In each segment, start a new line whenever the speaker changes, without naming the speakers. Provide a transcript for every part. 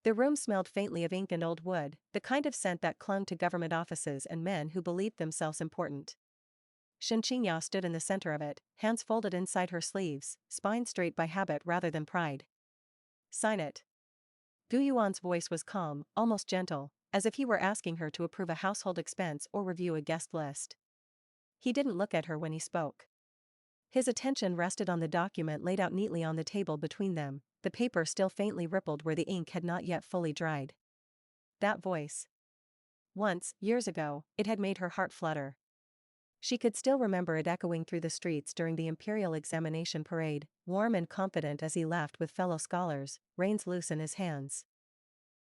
The room smelled faintly of ink and old wood, the kind of scent that clung to government offices and men who believed themselves important. Shen Qingya stood in the center of it, hands folded inside her sleeves, spine straight by habit rather than pride. Sign it. Gu Yuan's voice was calm, almost gentle, as if he were asking her to approve a household expense or review a guest list. He didn't look at her when he spoke. His attention rested on the document laid out neatly on the table between them, the paper still faintly rippled where the ink had not yet fully dried. That voice. Once, years ago, it had made her heart flutter. She could still remember it echoing through the streets during the Imperial examination parade, warm and confident as he laughed with fellow scholars, reins loose in his hands.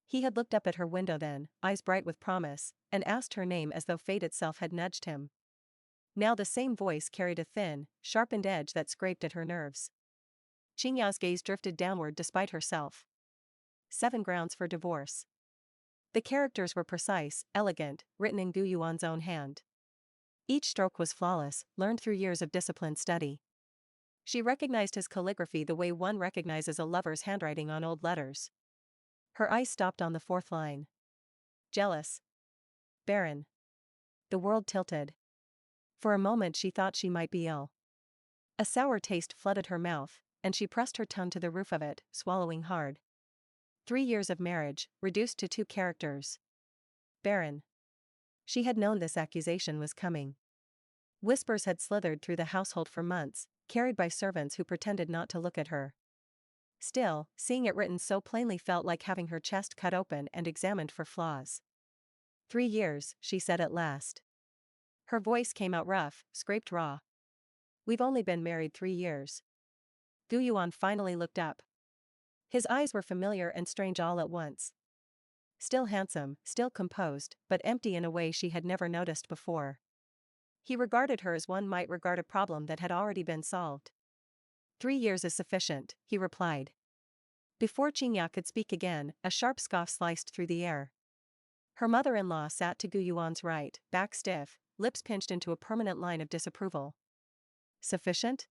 He had looked up at her window then, eyes bright with promise, and asked her name as though fate itself had nudged him. Now the same voice carried a thin, sharpened edge that scraped at her nerves. Qingya's gaze drifted downward despite herself. 7 grounds for divorce. The characters were precise, elegant, written in Gu Yuan's own hand. Each stroke was flawless, learned through years of disciplined study. She recognized his calligraphy the way one recognizes a lover's handwriting on old letters. Her eyes stopped on the 4th line. Jealous. Barren. The world tilted. For a moment she thought she might be ill. A sour taste flooded her mouth, and she pressed her tongue to the roof of it, swallowing hard. 3 years of marriage, reduced to 2 characters. Barren. She had known this accusation was coming. Whispers had slithered through the household for months, carried by servants who pretended not to look at her. Still, seeing it written so plainly felt like having her chest cut open and examined for flaws. 3 years, she said at last. Her voice came out rough, scraped raw. We've only been married 3 years. Gu Yuan finally looked up. His eyes were familiar and strange all at once. Still handsome, still composed, but empty in a way she had never noticed before. He regarded her as one might regard a problem that had already been solved. 3 years is sufficient, he replied. Before Qingya could speak again, a sharp scoff sliced through the air. Her mother-in-law sat to Gu Yuan's right, back stiff, lips pinched into a permanent line of disapproval. Sufficient?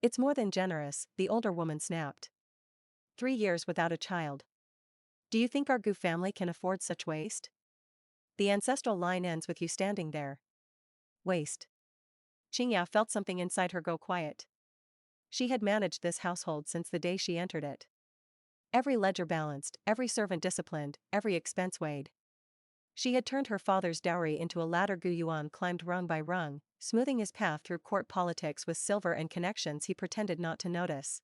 It's more than generous, the older woman snapped. 3 years without a child. Do you think our Gu family can afford such waste? The ancestral line ends with you standing there. Waste. Qingya felt something inside her go quiet. She had managed this household since the day she entered it. Every ledger balanced, every servant disciplined, every expense weighed. She had turned her father's dowry into a ladder Gu Yuan climbed rung by rung, smoothing his path through court politics with silver and connections he pretended not to notice.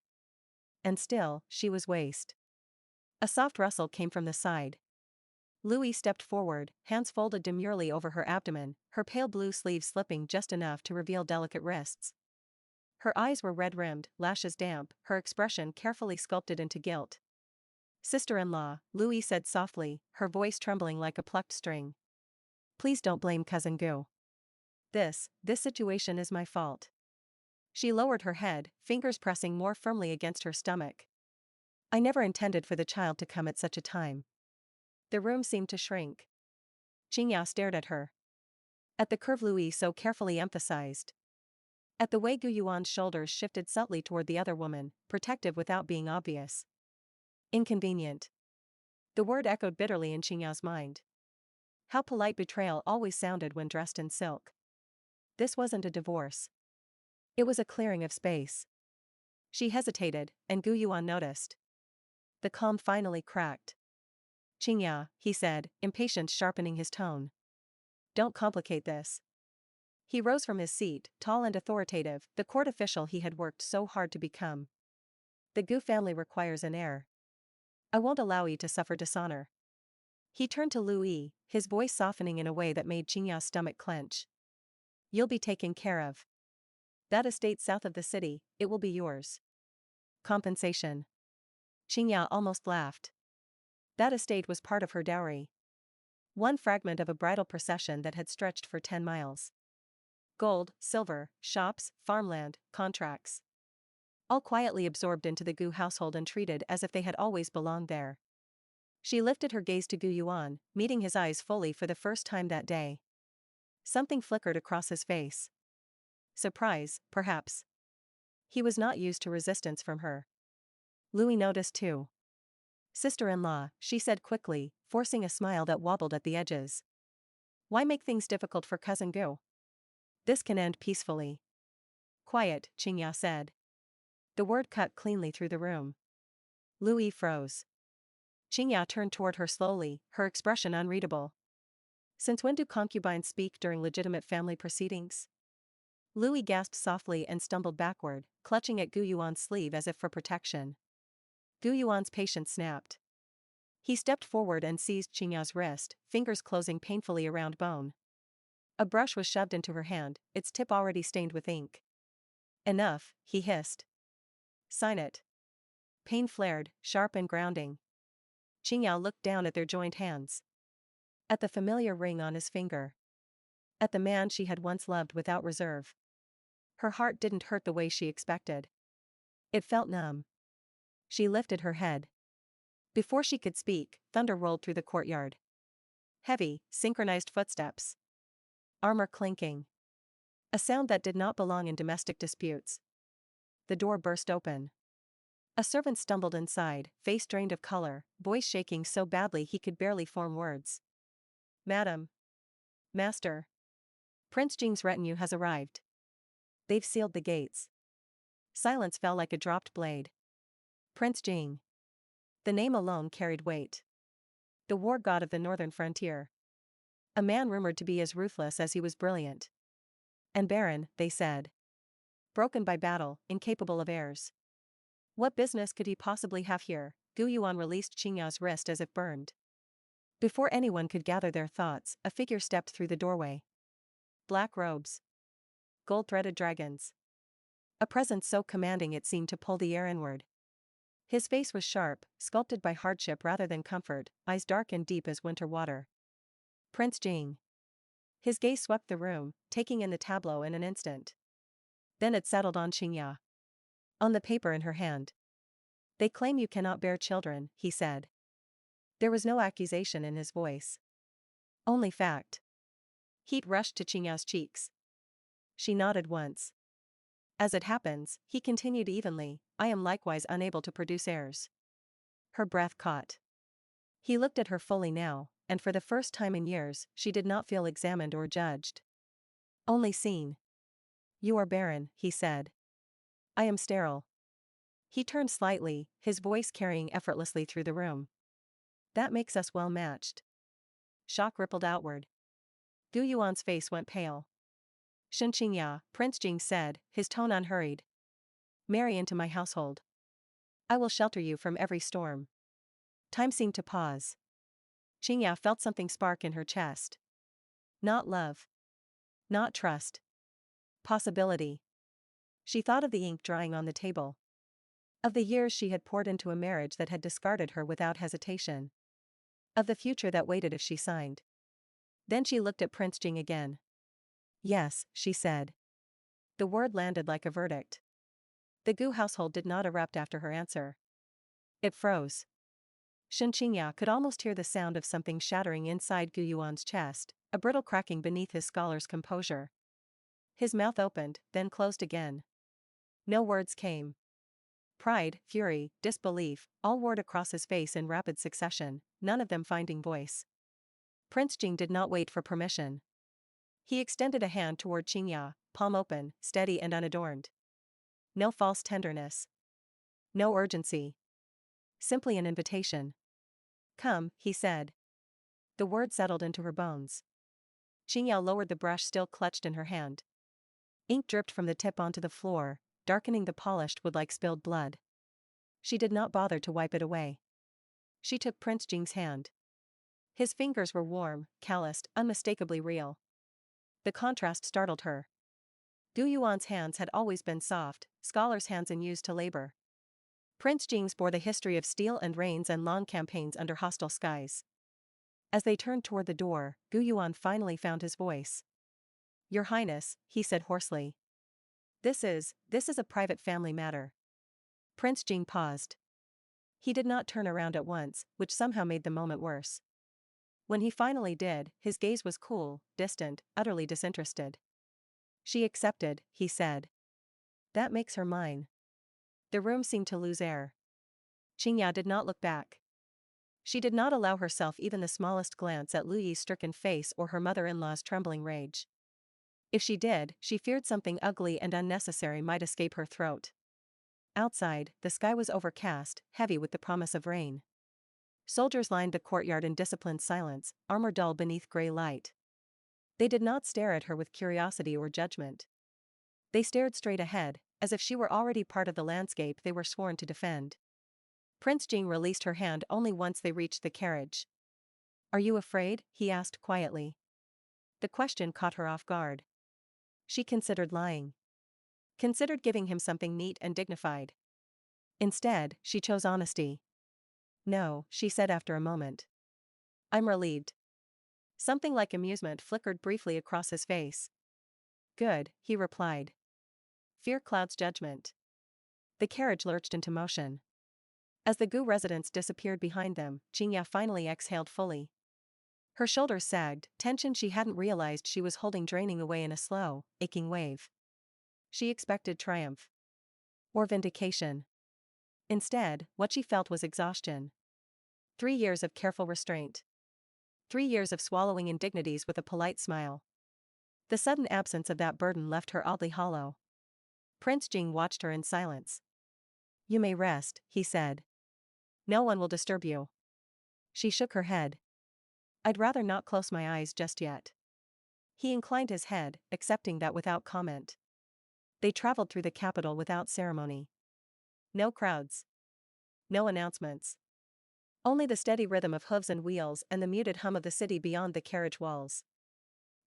And still, she was waste. A soft rustle came from the side. Louis stepped forward, hands folded demurely over her abdomen, her pale blue sleeve slipping just enough to reveal delicate wrists. Her eyes were red-rimmed, lashes damp, her expression carefully sculpted into guilt. Sister-in-law, Louis said softly, her voice trembling like a plucked string. Please don't blame Cousin Gu. This situation is my fault. She lowered her head, fingers pressing more firmly against her stomach. I never intended for the child to come at such a time. The room seemed to shrink. Qingya stared at her. At the curve Louis so carefully emphasized. At the way Gu Yuan's shoulders shifted subtly toward the other woman, protective without being obvious. Inconvenient. The word echoed bitterly in Qingya's mind. How polite betrayal always sounded when dressed in silk. This wasn't a divorce. It was a clearing of space. She hesitated, and Gu Yuan noticed. The calm finally cracked. Qingya, he said, impatience sharpening his tone. Don't complicate this. He rose from his seat, tall and authoritative, the court official he had worked so hard to become. The Gu family requires an heir. I won't allow you to suffer dishonor. He turned to Louis, his voice softening in a way that made Qingya's stomach clench. You'll be taken care of. That estate south of the city, it will be yours. Compensation. Qingya almost laughed. That estate was part of her dowry. One fragment of a bridal procession that had stretched for 10 miles. Gold, silver, shops, farmland, contracts. All quietly absorbed into the Gu household and treated as if they had always belonged there. She lifted her gaze to Gu Yuan, meeting his eyes fully for the first time that day. Something flickered across his face. Surprise, perhaps. He was not used to resistance from her. Louis noticed too. Sister-in-law, she said quickly, forcing a smile that wobbled at the edges. Why make things difficult for cousin Gu? This can end peacefully. Quiet, Qingya said. The word cut cleanly through the room. Louis froze. Qingya turned toward her slowly, her expression unreadable. Since when do concubines speak during legitimate family proceedings? Louis gasped softly and stumbled backward, clutching at Gu Yuan's sleeve as if for protection. Gu Yuan's patience snapped. He stepped forward and seized Qingya's wrist, fingers closing painfully around bone. A brush was shoved into her hand, its tip already stained with ink. Enough, he hissed. Sign it. Pain flared, sharp and grounding. Qingya looked down at their joined hands. At the familiar ring on his finger. At the man she had once loved without reserve. Her heart didn't hurt the way she expected. It felt numb. She lifted her head. Before she could speak, thunder rolled through the courtyard. Heavy, synchronized footsteps. Armor clinking. A sound that did not belong in domestic disputes. The door burst open. A servant stumbled inside, face drained of color, voice shaking so badly he could barely form words. Madam. Master. Prince Jing's retinue has arrived. They've sealed the gates. Silence fell like a dropped blade. Prince Jing. The name alone carried weight. The war god of the northern frontier. A man rumored to be as ruthless as he was brilliant. And barren, they said. Broken by battle, incapable of heirs. What business could he possibly have here? Gu Yuan released Qingya's wrist as if burned. Before anyone could gather their thoughts, a figure stepped through the doorway. Black robes. Gold-threaded dragons. A presence so commanding it seemed to pull the air inward. His face was sharp, sculpted by hardship rather than comfort, eyes dark and deep as winter water. Prince Jing. His gaze swept the room, taking in the tableau in an instant. Then it settled on Qingya. On the paper in her hand. They claim you cannot bear children, he said. There was no accusation in his voice. Only fact. Heat rushed to Qingya's cheeks. She nodded once. As it happens, he continued evenly, I am likewise unable to produce heirs. Her breath caught. He looked at her fully now, and for the first time in years, she did not feel examined or judged. Only seen. You are barren, he said. I am sterile. He turned slightly, his voice carrying effortlessly through the room. That makes us well matched. Shock rippled outward. Gu Yuan's face went pale. Shen Qingya, Prince Jing said, his tone unhurried. Marry into my household. I will shelter you from every storm. Time seemed to pause. Qingya felt something spark in her chest. Not love. Not trust. Possibility. She thought of the ink drying on the table. Of the years she had poured into a marriage that had discarded her without hesitation. Of the future that waited if she signed. Then she looked at Prince Jing again. Yes, she said. The word landed like a verdict. The Gu household did not erupt after her answer. It froze. Shen Qingya could almost hear the sound of something shattering inside Gu Yuan's chest, a brittle cracking beneath his scholar's composure. His mouth opened, then closed again. No words came. Pride, fury, disbelief, all warred across his face in rapid succession, none of them finding voice. Prince Jing did not wait for permission. He extended a hand toward Qingya, palm open, steady and unadorned. No false tenderness. No urgency. Simply an invitation. Come, he said. The word settled into her bones. Qingya lowered the brush still clutched in her hand. Ink dripped from the tip onto the floor, darkening the polished wood like spilled blood. She did not bother to wipe it away. She took Prince Jing's hand. His fingers were warm, calloused, unmistakably real. The contrast startled her. Gu Yuan's hands had always been soft, scholars' hands unused to labor. Prince Jing's bore the history of steel and rains and long campaigns under hostile skies. As they turned toward the door, Gu Yuan finally found his voice. Your Highness, he said hoarsely. This is a private family matter. Prince Jing paused. He did not turn around at once, which somehow made the moment worse. When he finally did, his gaze was cool, distant, utterly disinterested. She accepted, he said. That makes her mine. The room seemed to lose air. Qingya did not look back. She did not allow herself even the smallest glance at Lu Yi's stricken face or her mother-in-law's trembling rage. If she did, she feared something ugly and unnecessary might escape her throat. Outside, the sky was overcast, heavy with the promise of rain. Soldiers lined the courtyard in disciplined silence, armor dull beneath gray light. They did not stare at her with curiosity or judgment. They stared straight ahead, as if she were already part of the landscape they were sworn to defend. Prince Jing released her hand only once they reached the carriage. "Are you afraid?" he asked quietly. The question caught her off guard. She considered lying. Considered giving him something neat and dignified. Instead, she chose honesty. "No," she said after a moment. "I'm relieved." Something like amusement flickered briefly across his face. "Good," he replied. Fear clouds judgment. The carriage lurched into motion. As the Gu residents disappeared behind them, Qingya finally exhaled fully. Her shoulders sagged, tension she hadn't realized she was holding draining away in a slow, aching wave. She expected triumph. Or vindication. Instead, what she felt was exhaustion. 3 years of careful restraint. 3 years of swallowing indignities with a polite smile. The sudden absence of that burden left her oddly hollow. Prince Jing watched her in silence. "You may rest," he said. "No one will disturb you." She shook her head. "I'd rather not close my eyes just yet." He inclined his head, accepting that without comment. They traveled through the capital without ceremony. No crowds. No announcements. Only the steady rhythm of hooves and wheels and the muted hum of the city beyond the carriage walls.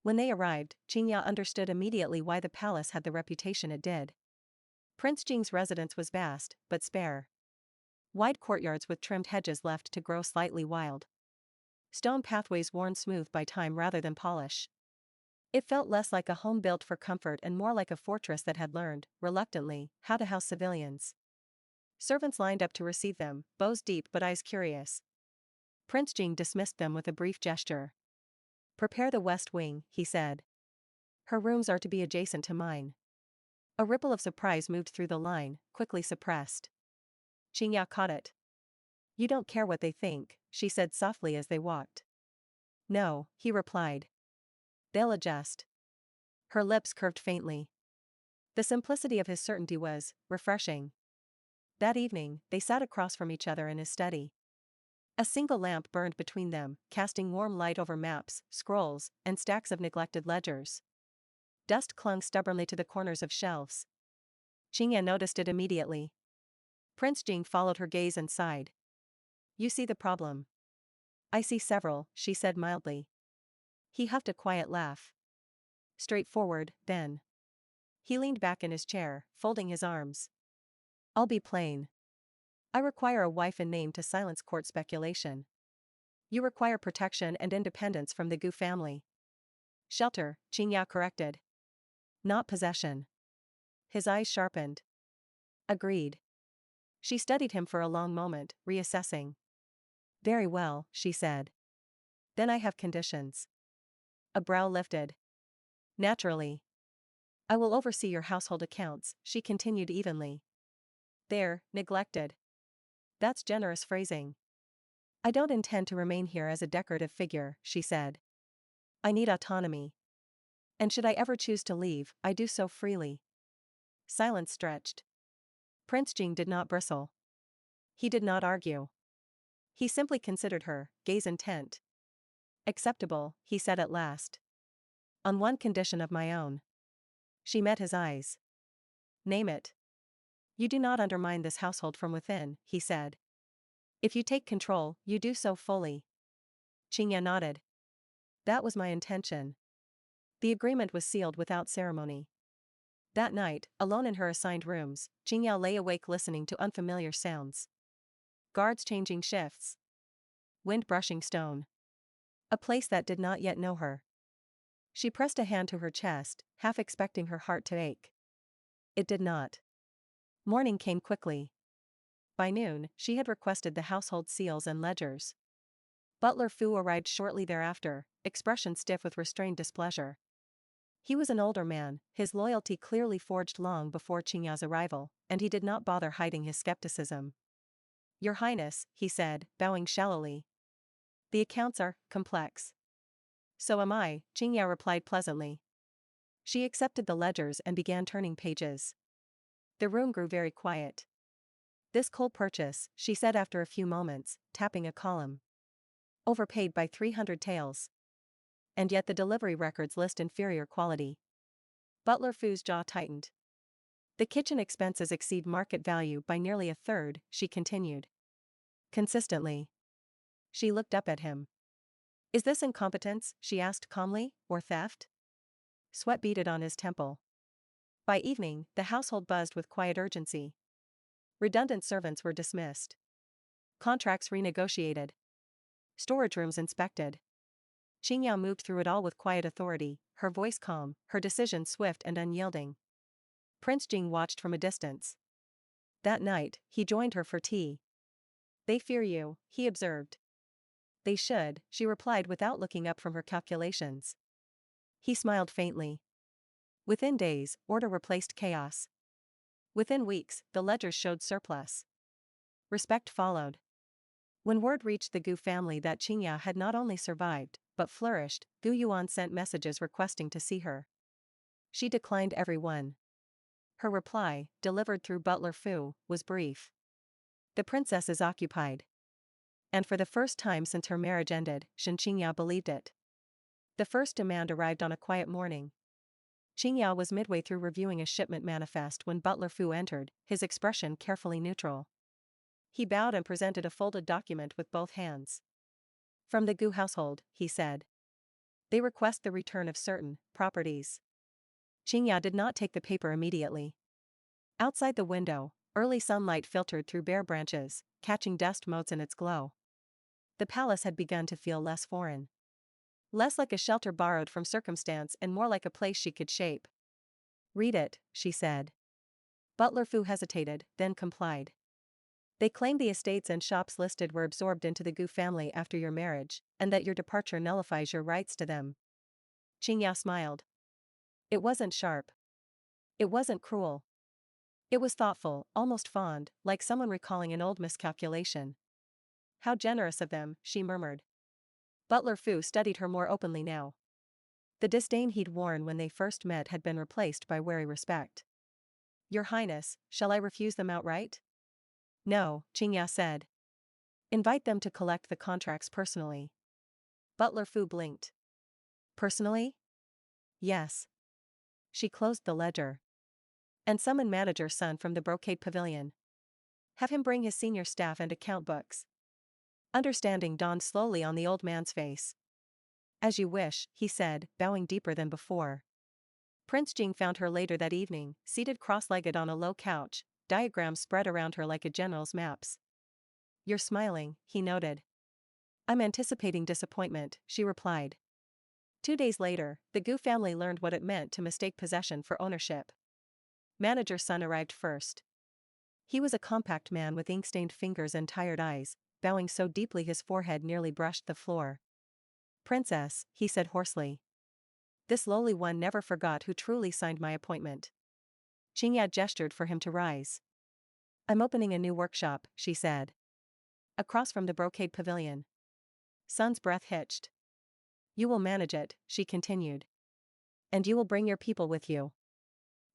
When they arrived, Qingya understood immediately why the palace had the reputation it did. Prince Jing's residence was vast, but spare. Wide courtyards with trimmed hedges left to grow slightly wild. Stone pathways worn smooth by time rather than polish. It felt less like a home built for comfort and more like a fortress that had learned, reluctantly, how to house civilians. Servants lined up to receive them, bows deep but eyes curious. Prince Jing dismissed them with a brief gesture. "Prepare the west wing," he said. "Her rooms are to be adjacent to mine." A ripple of surprise moved through the line, quickly suppressed. Qingya caught it. "You don't care what they think," she said softly as they walked. "No," he replied. "They'll adjust." Her lips curved faintly. The simplicity of his certainty was refreshing. That evening, they sat across from each other in his study. A single lamp burned between them, casting warm light over maps, scrolls, and stacks of neglected ledgers. Dust clung stubbornly to the corners of shelves. Qingya noticed it immediately. Prince Jing followed her gaze and sighed. "You see the problem." "I see several," she said mildly. He huffed a quiet laugh. "Straightforward, then." He leaned back in his chair, folding his arms. "I'll be plain. I require a wife in name to silence court speculation. You require protection and independence from the Gu family." "Shelter," Qingya corrected. "Not possession." His eyes sharpened. "Agreed." She studied him for a long moment, reassessing. "Very well," she said. "Then I have conditions." A brow lifted. "Naturally. I will oversee your household accounts," she continued evenly. "They're neglected." "That's generous phrasing." "I don't intend to remain here as a decorative figure," she said. "I need autonomy. And should I ever choose to leave, I do so freely." Silence stretched. Prince Jing did not bristle. He did not argue. He simply considered her, gaze intent. "Acceptable," he said at last. "On one condition of my own." She met his eyes. "Name it." "You do not undermine this household from within," he said. "If you take control, you do so fully." Qingya nodded. "That was my intention." The agreement was sealed without ceremony. That night, alone in her assigned rooms, Qingya lay awake listening to unfamiliar sounds. Guards changing shifts. Wind brushing stone. A place that did not yet know her. She pressed a hand to her chest, half expecting her heart to ache. It did not. Morning came quickly. By noon, she had requested the household seals and ledgers. Butler Fu arrived shortly thereafter, expression stiff with restrained displeasure. He was an older man, his loyalty clearly forged long before Qingya's arrival, and he did not bother hiding his skepticism. "Your Highness," he said, bowing shallowly, The accounts are complex. So am I, Qingya replied pleasantly. She accepted the ledgers and began turning pages. The room grew very quiet. This coal purchase, she said after a few moments, tapping a column. Overpaid by 300 taels. And yet the delivery records list inferior quality. Butler Fu's jaw tightened. The kitchen expenses exceed market value by nearly a third, she continued. Consistently. She looked up at him. Is this incompetence, she asked calmly, or theft? Sweat beaded on his temple. By evening, the household buzzed with quiet urgency. Redundant servants were dismissed. Contracts renegotiated. Storage rooms inspected. Qingyao moved through it all with quiet authority, her voice calm, her decision swift and unyielding. Prince Jing watched from a distance. That night, he joined her for tea. They fear you, he observed. They should, she replied without looking up from her calculations. He smiled faintly. Within days, order replaced chaos. Within weeks, the ledgers showed surplus. Respect followed. When word reached the Gu family that Qingya had not only survived, but flourished, Gu Yuan sent messages requesting to see her. She declined every one. Her reply, delivered through Butler Fu, was brief. The princess is occupied. And for the first time since her marriage ended, Shen Qingya believed it. The first demand arrived on a quiet morning. Qingya was midway through reviewing a shipment manifest when Butler Fu entered, his expression carefully neutral. He bowed and presented a folded document with both hands. From the Gu household, he said. They request the return of certain properties. Qingya did not take the paper immediately. Outside the window, early sunlight filtered through bare branches, catching dust motes in its glow. The palace had begun to feel less foreign. Less like a shelter borrowed from circumstance and more like a place she could shape. Read it, she said. Butler Fu hesitated, then complied. They claim the estates and shops listed were absorbed into the Gu family after your marriage, and that your departure nullifies your rights to them. Qingya smiled. It wasn't sharp. It wasn't cruel. It was thoughtful, almost fond, like someone recalling an old miscalculation. How generous of them, she murmured. Butler Fu studied her more openly now. The disdain he'd worn when they first met had been replaced by wary respect. Your Highness, shall I refuse them outright? No, Qingya said. Invite them to collect the contracts personally. Butler Fu blinked. Personally? Yes. She closed the ledger. And summon Manager Sun from the brocade pavilion. Have him bring his senior staff and account books. Understanding dawned slowly on the old man's face. As you wish, he said, bowing deeper than before. Prince Jing found her later that evening, seated cross-legged on a low couch, diagrams spread around her like a general's maps. You're smiling, he noted. I'm anticipating disappointment, she replied. 2 days later, the Gu family learned what it meant to mistake possession for ownership. Manager Sun arrived first. He was a compact man with ink-stained fingers and tired eyes, bowing so deeply his forehead nearly brushed the floor. Princess, he said hoarsely. This lowly one never forgot who truly signed my appointment. Qingya gestured for him to rise. I'm opening a new workshop, she said. Across from the brocade pavilion. Sun's breath hitched. You will manage it, she continued. And you will bring your people with you.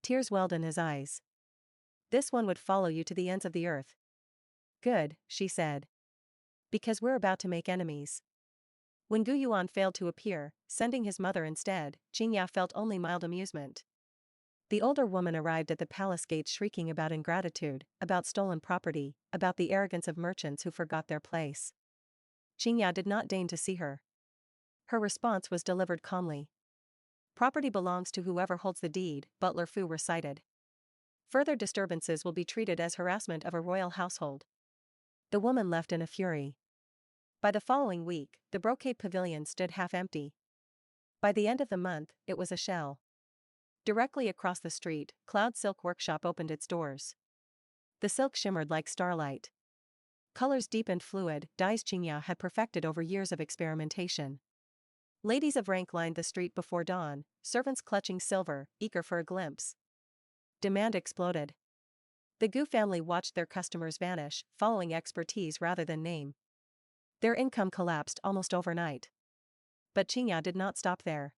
Tears welled in his eyes. This one would follow you to the ends of the earth. Good, she said. Because we're about to make enemies. When Gu Yuan failed to appear, sending his mother instead, Qingya felt only mild amusement. The older woman arrived at the palace gates shrieking about ingratitude, about stolen property, about the arrogance of merchants who forgot their place. Qingya did not deign to see her. Her response was delivered calmly. Property belongs to whoever holds the deed, Butler Fu recited. Further disturbances will be treated as harassment of a royal household. The woman left in a fury. By the following week, the brocade pavilion stood half empty. By the end of the month, it was a shell. Directly across the street, Cloud Silk Workshop opened its doors. The silk shimmered like starlight. Colors deep and fluid, dyes Qingya had perfected over years of experimentation. Ladies of rank lined the street before dawn, servants clutching silver, eager for a glimpse. Demand exploded. The Gu family watched their customers vanish, following expertise rather than name. Their income collapsed almost overnight. But Qingya did not stop there.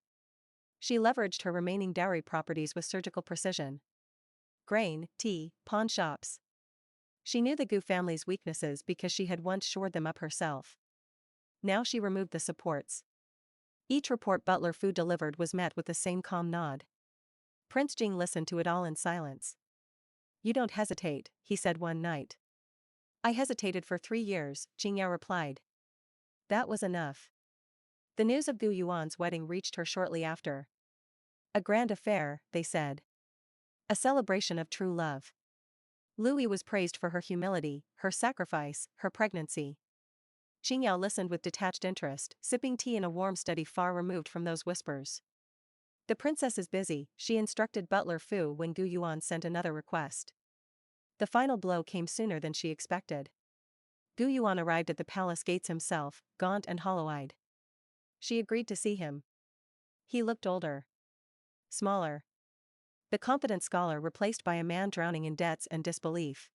She leveraged her remaining dowry properties with surgical precision. Grain, tea, pawn shops. She knew the Gu family's weaknesses because she had once shored them up herself. Now she removed the supports. Each report Butler Fu delivered was met with the same calm nod. Prince Jing listened to it all in silence. "You don't hesitate," he said one night. "I hesitated for 3 years," Qingya replied. That was enough. The news of Gu Yuan's wedding reached her shortly after. A grand affair, they said. A celebration of true love. Lui was praised for her humility, her sacrifice, her pregnancy. Qingya listened with detached interest, sipping tea in a warm study far removed from those whispers. "The princess is busy," she instructed Butler Fu when Gu Yuan sent another request. The final blow came sooner than she expected. Gu Yuan arrived at the palace gates himself, gaunt and hollow-eyed. She agreed to see him. He looked older. Smaller. The confident scholar replaced by a man drowning in debts and disbelief.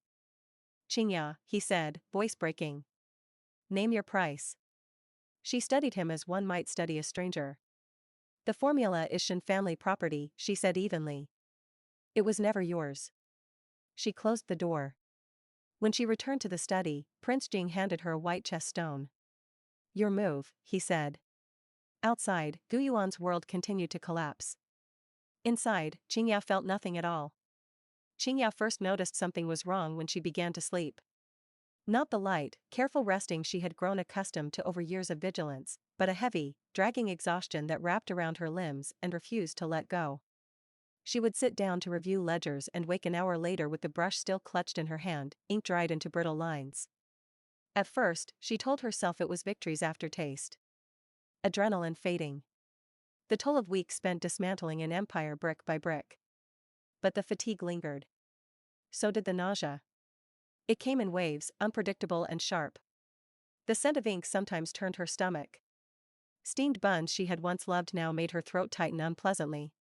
"Qingya," he said, voice breaking. "Name your price." She studied him as one might study a stranger. "The formula is Shen family property," she said evenly. "It was never yours." She closed the door. When she returned to the study, Prince Jing handed her a white chess stone. "Your move," he said. Outside, Gu Yuan's world continued to collapse. Inside, Qingya felt nothing at all. Qingya first noticed something was wrong when she began to sleep. Not the light, careful resting she had grown accustomed to over years of vigilance, but a heavy, dragging exhaustion that wrapped around her limbs and refused to let go. She would sit down to review ledgers and wake an hour later with the brush still clutched in her hand, ink dried into brittle lines. At first, she told herself it was victory's aftertaste. Adrenaline fading. The toll of weeks spent dismantling an empire brick by brick. But the fatigue lingered. So did the nausea. It came in waves, unpredictable and sharp. The scent of ink sometimes turned her stomach. Steamed buns she had once loved now made her throat tighten unpleasantly.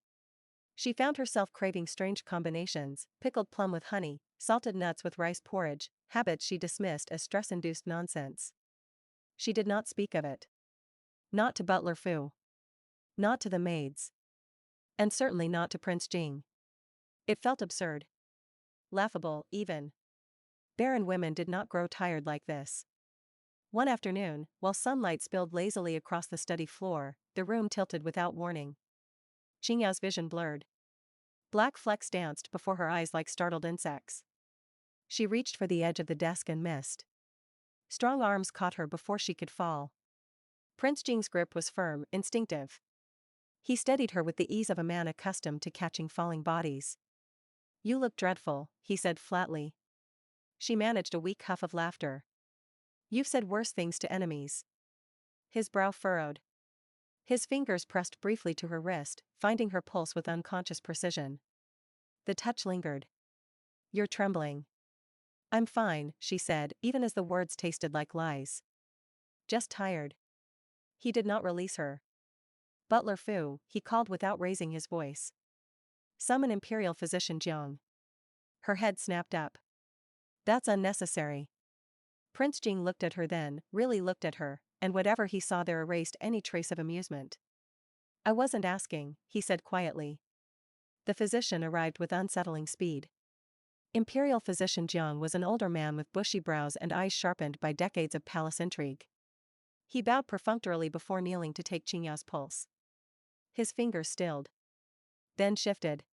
She found herself craving strange combinations: pickled plum with honey, salted nuts with rice porridge, habits she dismissed as stress-induced nonsense. She did not speak of it. Not to Butler Fu. Not to the maids. And certainly not to Prince Jing. It felt absurd. Laughable, even. Barren women did not grow tired like this. One afternoon, while sunlight spilled lazily across the study floor, the room tilted without warning. Qingya's vision blurred. Black flecks danced before her eyes like startled insects. She reached for the edge of the desk and missed. Strong arms caught her before she could fall. Prince Jing's grip was firm, instinctive. He steadied her with the ease of a man accustomed to catching falling bodies. "You look dreadful," he said flatly. She managed a weak huff of laughter. "You've said worse things to enemies." His brow furrowed. His fingers pressed briefly to her wrist, finding her pulse with unconscious precision. The touch lingered. "You're trembling." "I'm fine," she said, even as the words tasted like lies. "Just tired." He did not release her. "Butler Fu," he called without raising his voice. "Summon Imperial Physician Jiang." Her head snapped up. "That's unnecessary." Prince Jing looked at her then, really looked at her, and whatever he saw there erased any trace of amusement. "I wasn't asking," he said quietly. The physician arrived with unsettling speed. Imperial Physician Jiang was an older man with bushy brows and eyes sharpened by decades of palace intrigue. He bowed perfunctorily before kneeling to take Qingya's pulse. His fingers stilled. Then shifted.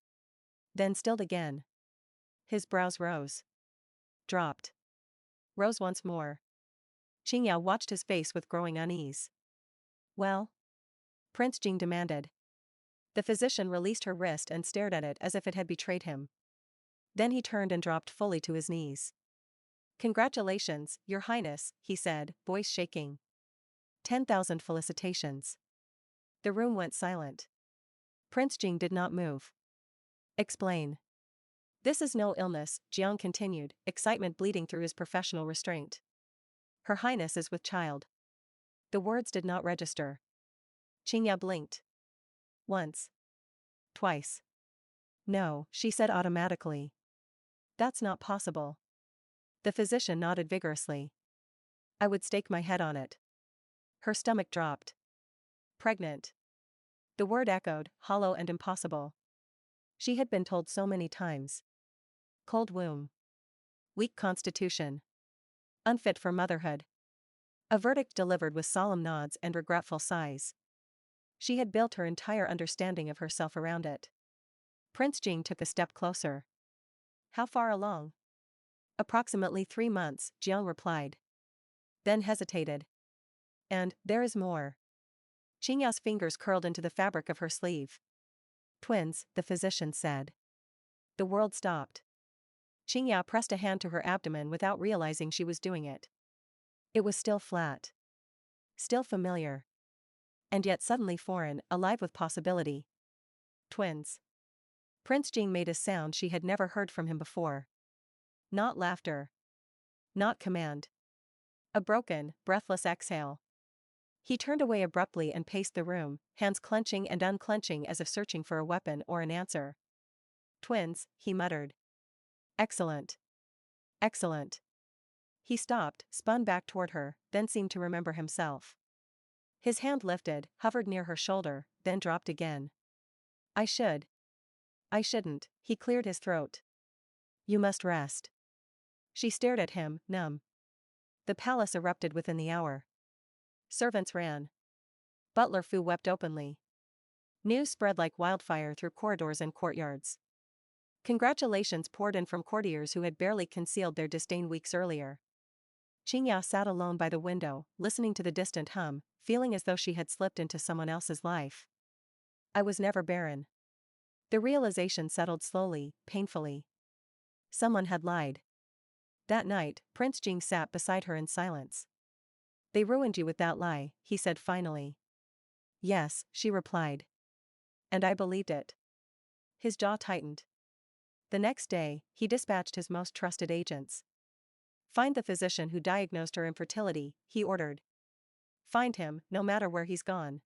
Then stilled again. His brows rose. Dropped. Rose once more. Qingya watched his face with growing unease. "Well?" Prince Jing demanded. The physician released her wrist and stared at it as if it had betrayed him. Then he turned and dropped fully to his knees. "Congratulations, Your Highness," he said, voice shaking. 10,000 felicitations." The room went silent. Prince Jing did not move. "Explain." "This is no illness," Jiang continued, excitement bleeding through his professional restraint. "Her Highness is with child." The words did not register. Qingya blinked. Once. Twice. "No," she said automatically. "That's not possible." The physician nodded vigorously. "I would stake my head on it." Her stomach dropped. Pregnant. The word echoed, hollow and impossible. She had been told so many times. Cold womb. Weak constitution. Unfit for motherhood. A verdict delivered with solemn nods and regretful sighs. She had built her entire understanding of herself around it. Prince Jing took a step closer. How far along? Approximately 3 months, Jiang replied. Then hesitated. And, there is more. Qingyao's fingers curled into the fabric of her sleeve. Twins, the physician said. The world stopped. Qingyao pressed a hand to her abdomen without realizing she was doing it. It was still flat. Still familiar. And yet suddenly foreign, alive with possibility. Twins. Prince Jing made a sound she had never heard from him before. Not laughter. Not command. A broken, breathless exhale. He turned away abruptly and paced the room, hands clenching and unclenching as if searching for a weapon or an answer. Twins, he muttered. Excellent. Excellent. He stopped, spun back toward her, then seemed to remember himself. His hand lifted, hovered near her shoulder, then dropped again. I shouldn't, he cleared his throat. You must rest. She stared at him, numb. The palace erupted within the hour. Servants ran. Butler Fu wept openly. News spread like wildfire through corridors and courtyards. Congratulations poured in from courtiers who had barely concealed their disdain weeks earlier. Qingyao sat alone by the window, listening to the distant hum, feeling as though she had slipped into someone else's life. I was never barren. The realization settled slowly, painfully. Someone had lied. That night, Prince Jing sat beside her in silence. They ruined you with that lie, he said finally. Yes, she replied. And I believed it. His jaw tightened. The next day, he dispatched his most trusted agents. Find the physician who diagnosed her infertility, he ordered. Find him, no matter where he's gone.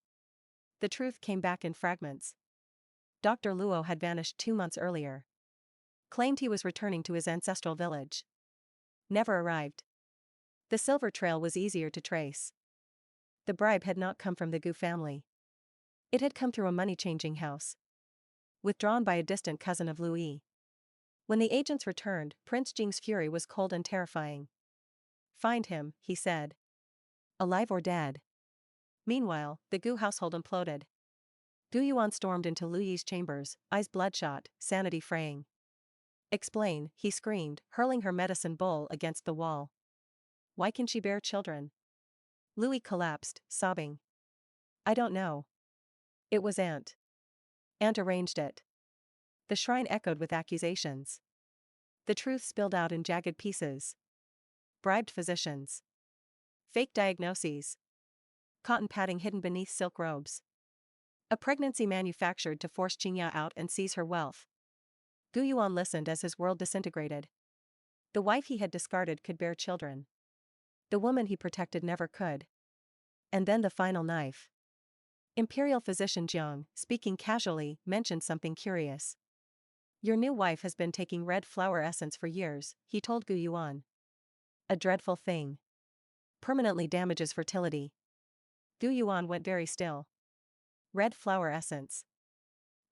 The truth came back in fragments. Dr. Luo had vanished 2 months earlier. Claimed he was returning to his ancestral village. Never arrived. The silver trail was easier to trace. The bribe had not come from the Gu family. It had come through a money-changing house. Withdrawn by a distant cousin of Louis. When the agents returned, Prince Jing's fury was cold and terrifying. Find him, he said. Alive or dead. Meanwhile, the Gu household imploded. Gu Yuan stormed into Lu Yi's chambers, eyes bloodshot, sanity fraying. Explain, he screamed, hurling her medicine bowl against the wall. Why can she bear children? Lu Yi collapsed, sobbing. I don't know. It was Aunt. Aunt arranged it. The shrine echoed with accusations. The truth spilled out in jagged pieces. Bribed physicians. Fake diagnoses. Cotton padding hidden beneath silk robes. A pregnancy manufactured to force Qingya out and seize her wealth. Gu Yuan listened as his world disintegrated. The wife he had discarded could bear children. The woman he protected never could. And then the final knife. Imperial physician Jiang, speaking casually, mentioned something curious. Your new wife has been taking red flower essence for years, he told Gu Yuan. A dreadful thing. Permanently damages fertility. Gu Yuan went very still. Red flower essence.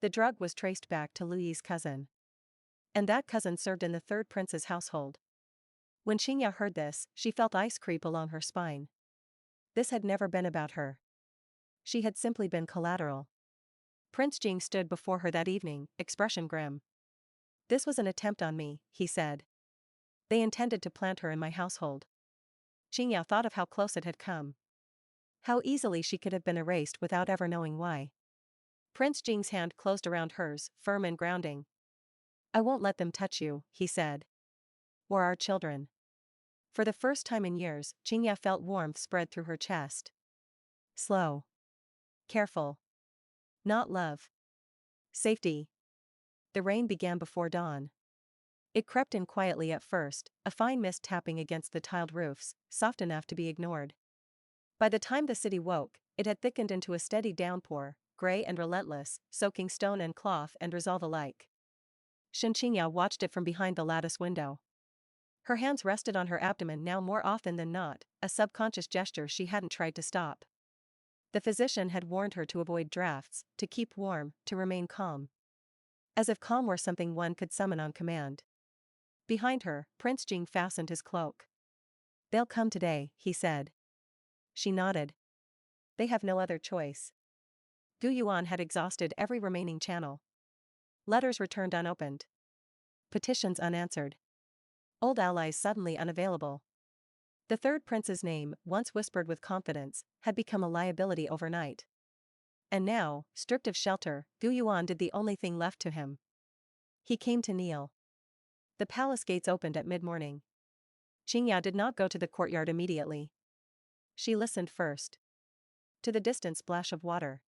The drug was traced back to Lu Yi's cousin. And that cousin served in the third prince's household. When Qingya heard this, she felt ice creep along her spine. This had never been about her. She had simply been collateral. Prince Jing stood before her that evening, expression grim. This was an attempt on me, he said. They intended to plant her in my household. Qingya thought of how close it had come. How easily she could have been erased without ever knowing why. Prince Jing's hand closed around hers, firm and grounding. I won't let them touch you, he said. Or our children. For the first time in years, Qingya felt warmth spread through her chest. Slow. Careful. Not love. Safety. The rain began before dawn. It crept in quietly at first, a fine mist tapping against the tiled roofs, soft enough to be ignored. By the time the city woke, it had thickened into a steady downpour, gray and relentless, soaking stone and cloth and resolve alike. Qingya watched it from behind the lattice window. Her hands rested on her abdomen now more often than not, a subconscious gesture she hadn't tried to stop. The physician had warned her to avoid drafts, to keep warm, to remain calm. As if calm were something one could summon on command. Behind her, Prince Jing fastened his cloak. "They'll come today," he said. She nodded. "They have no other choice." Gu Yuan had exhausted every remaining channel. Letters returned unopened. Petitions unanswered. Old allies suddenly unavailable. The third prince's name, once whispered with confidence, had become a liability overnight. And now, stripped of shelter, Gu Yuan did the only thing left to him. He came to kneel. The palace gates opened at mid-morning. Qingya did not go to the courtyard immediately. She listened first. To the distant splash of water.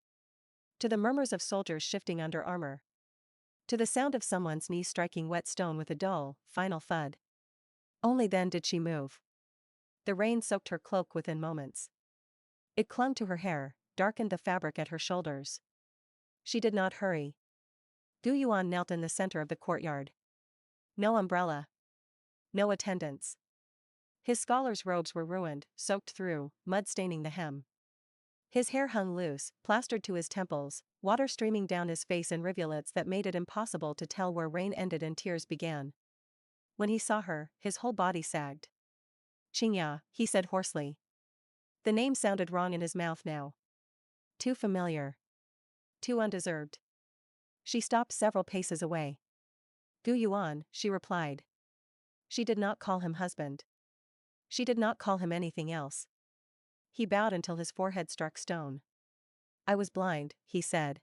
To the murmurs of soldiers shifting under armor. To the sound of someone's knee striking wet stone with a dull, final thud. Only then did she move. The rain soaked her cloak within moments. It clung to her hair, darkened the fabric at her shoulders. She did not hurry. Gu Yuan knelt in the center of the courtyard. No umbrella. No attendants. His scholar's robes were ruined, soaked through, mud staining the hem. His hair hung loose, plastered to his temples, water streaming down his face in rivulets that made it impossible to tell where rain ended and tears began. When he saw her, his whole body sagged. "Qingya," he said hoarsely. The name sounded wrong in his mouth now. Too familiar. Too undeserved. She stopped several paces away. "Gu Yuan," she replied. She did not call him husband. She did not call him anything else. He bowed until his forehead struck stone. "I was blind," he said.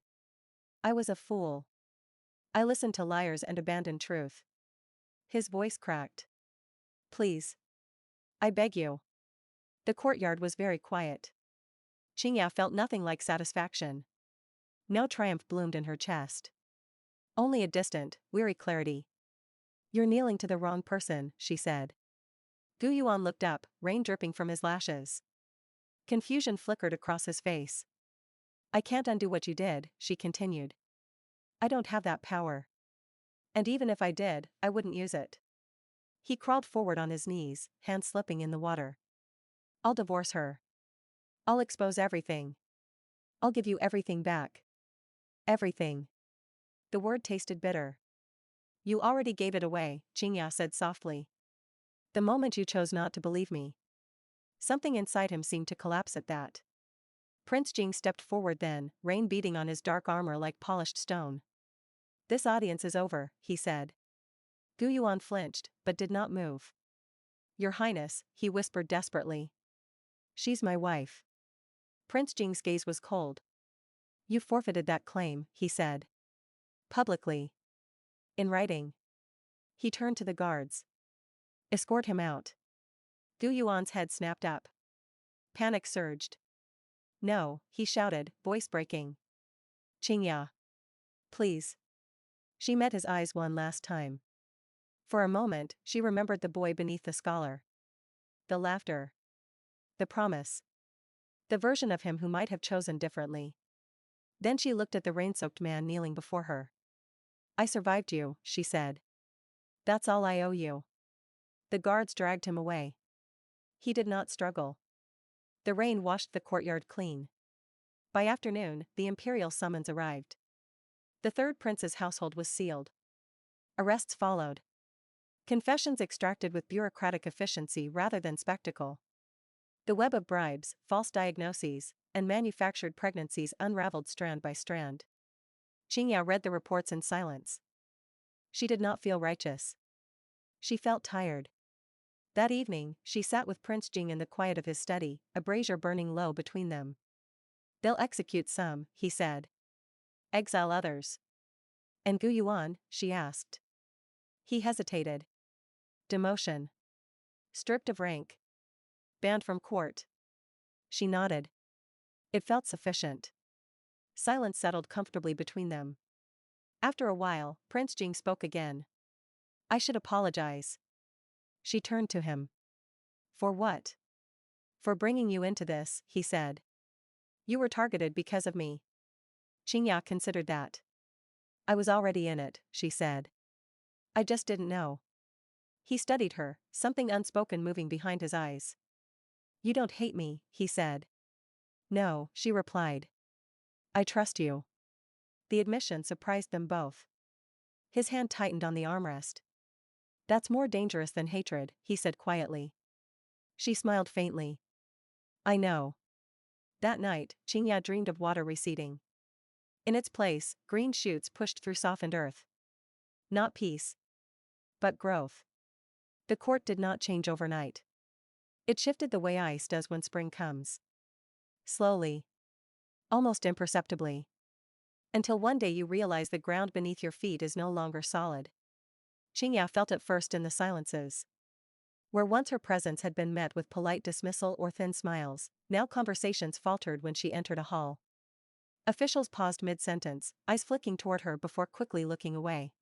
"I was a fool. I listened to liars and abandoned truth." His voice cracked. "Please. I beg you." The courtyard was very quiet. Qingya felt nothing like satisfaction. No triumph bloomed in her chest. Only a distant, weary clarity. "You're kneeling to the wrong person," she said. Gu Yuan looked up, rain dripping from his lashes. Confusion flickered across his face. "I can't undo what you did," she continued. "I don't have that power. And even if I did, I wouldn't use it." He crawled forward on his knees, hands slipping in the water. "I'll divorce her. I'll expose everything. I'll give you everything back. Everything." The word tasted bitter. "You already gave it away," Qingya said softly. "The moment you chose not to believe me." Something inside him seemed to collapse at that. Prince Jing stepped forward then, rain beating on his dark armor like polished stone. "This audience is over," he said. Gu Yuan flinched, but did not move. "Your Highness," he whispered desperately. "She's my wife." Prince Jing's gaze was cold. "You forfeited that claim," he said. "Publicly. In writing." He turned to the guards. "Escort him out." Gu Yuan's head snapped up. Panic surged. "No," he shouted, voice breaking. "Qingya. Please." She met his eyes one last time. For a moment, she remembered the boy beneath the scholar. The laughter. The promise. The version of him who might have chosen differently. Then she looked at the rain-soaked man kneeling before her. "I survived you," she said. "That's all I owe you." The guards dragged him away. He did not struggle. The rain washed the courtyard clean. By afternoon, the imperial summons arrived. The third prince's household was sealed. Arrests followed. Confessions extracted with bureaucratic efficiency rather than spectacle. The web of bribes, false diagnoses, and manufactured pregnancies unraveled strand by strand. Qingya read the reports in silence. She did not feel righteous. She felt tired. That evening, she sat with Prince Jing in the quiet of his study, a brazier burning low between them. "They'll execute some," he said. "Exile others." "And Gu Yuan?" she asked. He hesitated. "Demotion. Stripped of rank. Banned from court." She nodded. It felt sufficient. Silence settled comfortably between them. After a while, Prince Jing spoke again. "I should apologize." She turned to him. "For what?" "For bringing you into this," he said. "You were targeted because of me." Qingya considered that. "I was already in it," she said. "I just didn't know." He studied her, something unspoken moving behind his eyes. "You don't hate me," he said. No, she replied. I trust you. The admission surprised them both. His hand tightened on the armrest. That's more dangerous than hatred, he said quietly. She smiled faintly. I know. That night, Qingya dreamed of water receding. In its place, green shoots pushed through softened earth. Not peace, but growth. The court did not change overnight. It shifted the way ice does when spring comes. Slowly. Almost imperceptibly. Until one day you realize the ground beneath your feet is no longer solid. Qingya felt it first in the silences. Where once her presence had been met with polite dismissal or thin smiles, now conversations faltered when she entered a hall. Officials paused mid-sentence, eyes flicking toward her before quickly looking away.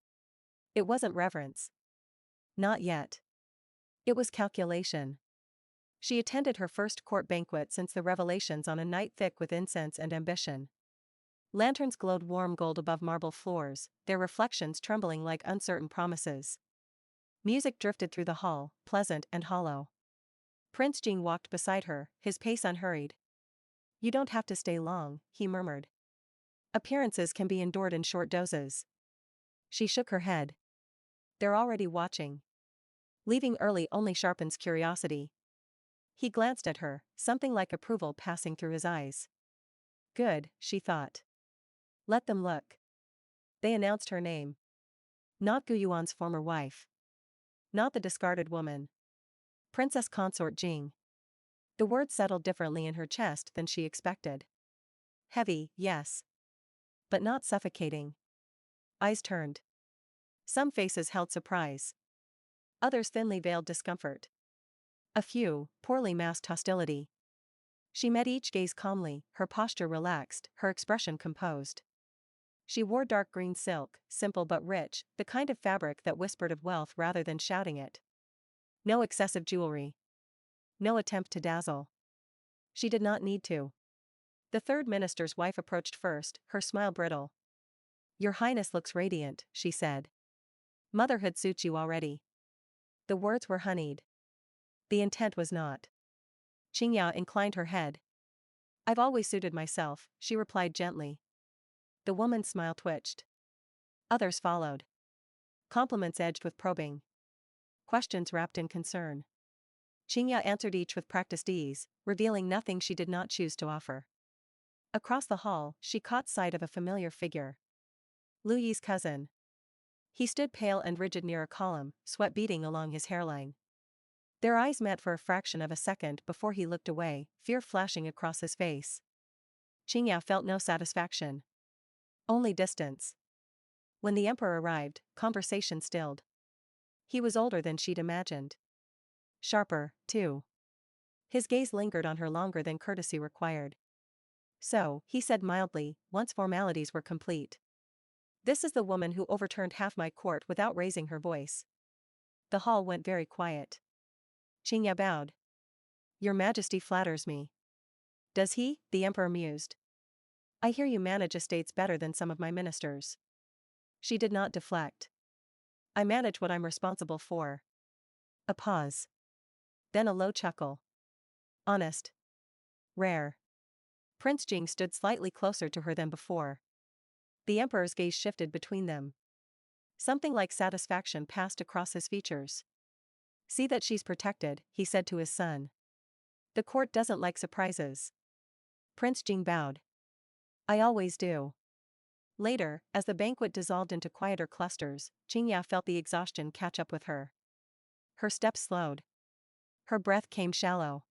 It wasn't reverence. Not yet. It was calculation. She attended her first court banquet since the revelations on a night thick with incense and ambition. Lanterns glowed warm gold above marble floors, their reflections trembling like uncertain promises. Music drifted through the hall, pleasant and hollow. Prince Jing walked beside her, his pace unhurried. You don't have to stay long, he murmured. Appearances can be endured in short doses. She shook her head. They're already watching. Leaving early only sharpens curiosity. He glanced at her, something like approval passing through his eyes. Good, she thought. Let them look. They announced her name. Not Gu Yuan's former wife. Not the discarded woman. Princess Consort Jing. The word settled differently in her chest than she expected. Heavy, yes. But not suffocating. Eyes turned. Some faces held surprise. Others thinly veiled discomfort. A few, poorly masked hostility. She met each gaze calmly, her posture relaxed, her expression composed. She wore dark green silk, simple but rich, the kind of fabric that whispered of wealth rather than shouting it. No excessive jewelry. No attempt to dazzle. She did not need to. The third minister's wife approached first, her smile brittle. Your Highness looks radiant, she said. Motherhood suits you already. The words were honeyed. The intent was not. Qingya inclined her head. I've always suited myself, she replied gently. The woman's smile twitched. Others followed. Compliments edged with probing. Questions wrapped in concern. Qingya answered each with practiced ease, revealing nothing she did not choose to offer. Across the hall, she caught sight of a familiar figure. Lu Yi's cousin. He stood pale and rigid near a column, sweat beading along his hairline. Their eyes met for a fraction of a second before he looked away, fear flashing across his face. Qingya felt no satisfaction. Only distance. When the emperor arrived, conversation stilled. He was older than she'd imagined. Sharper, too. His gaze lingered on her longer than courtesy required. So, he said mildly, once formalities were complete. This is the woman who overturned half my court without raising her voice. The hall went very quiet. Qingya bowed. Your Majesty flatters me. Does he? The emperor mused. I hear you manage estates better than some of my ministers. She did not deflect. I manage what I'm responsible for. A pause. Then a low chuckle. Honest. Rare. Prince Jing stood slightly closer to her than before. The emperor's gaze shifted between them. Something like satisfaction passed across his features. See that she's protected, he said to his son. The court doesn't like surprises. Prince Jing bowed. I always do. Later, as the banquet dissolved into quieter clusters, Qingya felt the exhaustion catch up with her. Her steps slowed. Her breath came shallow.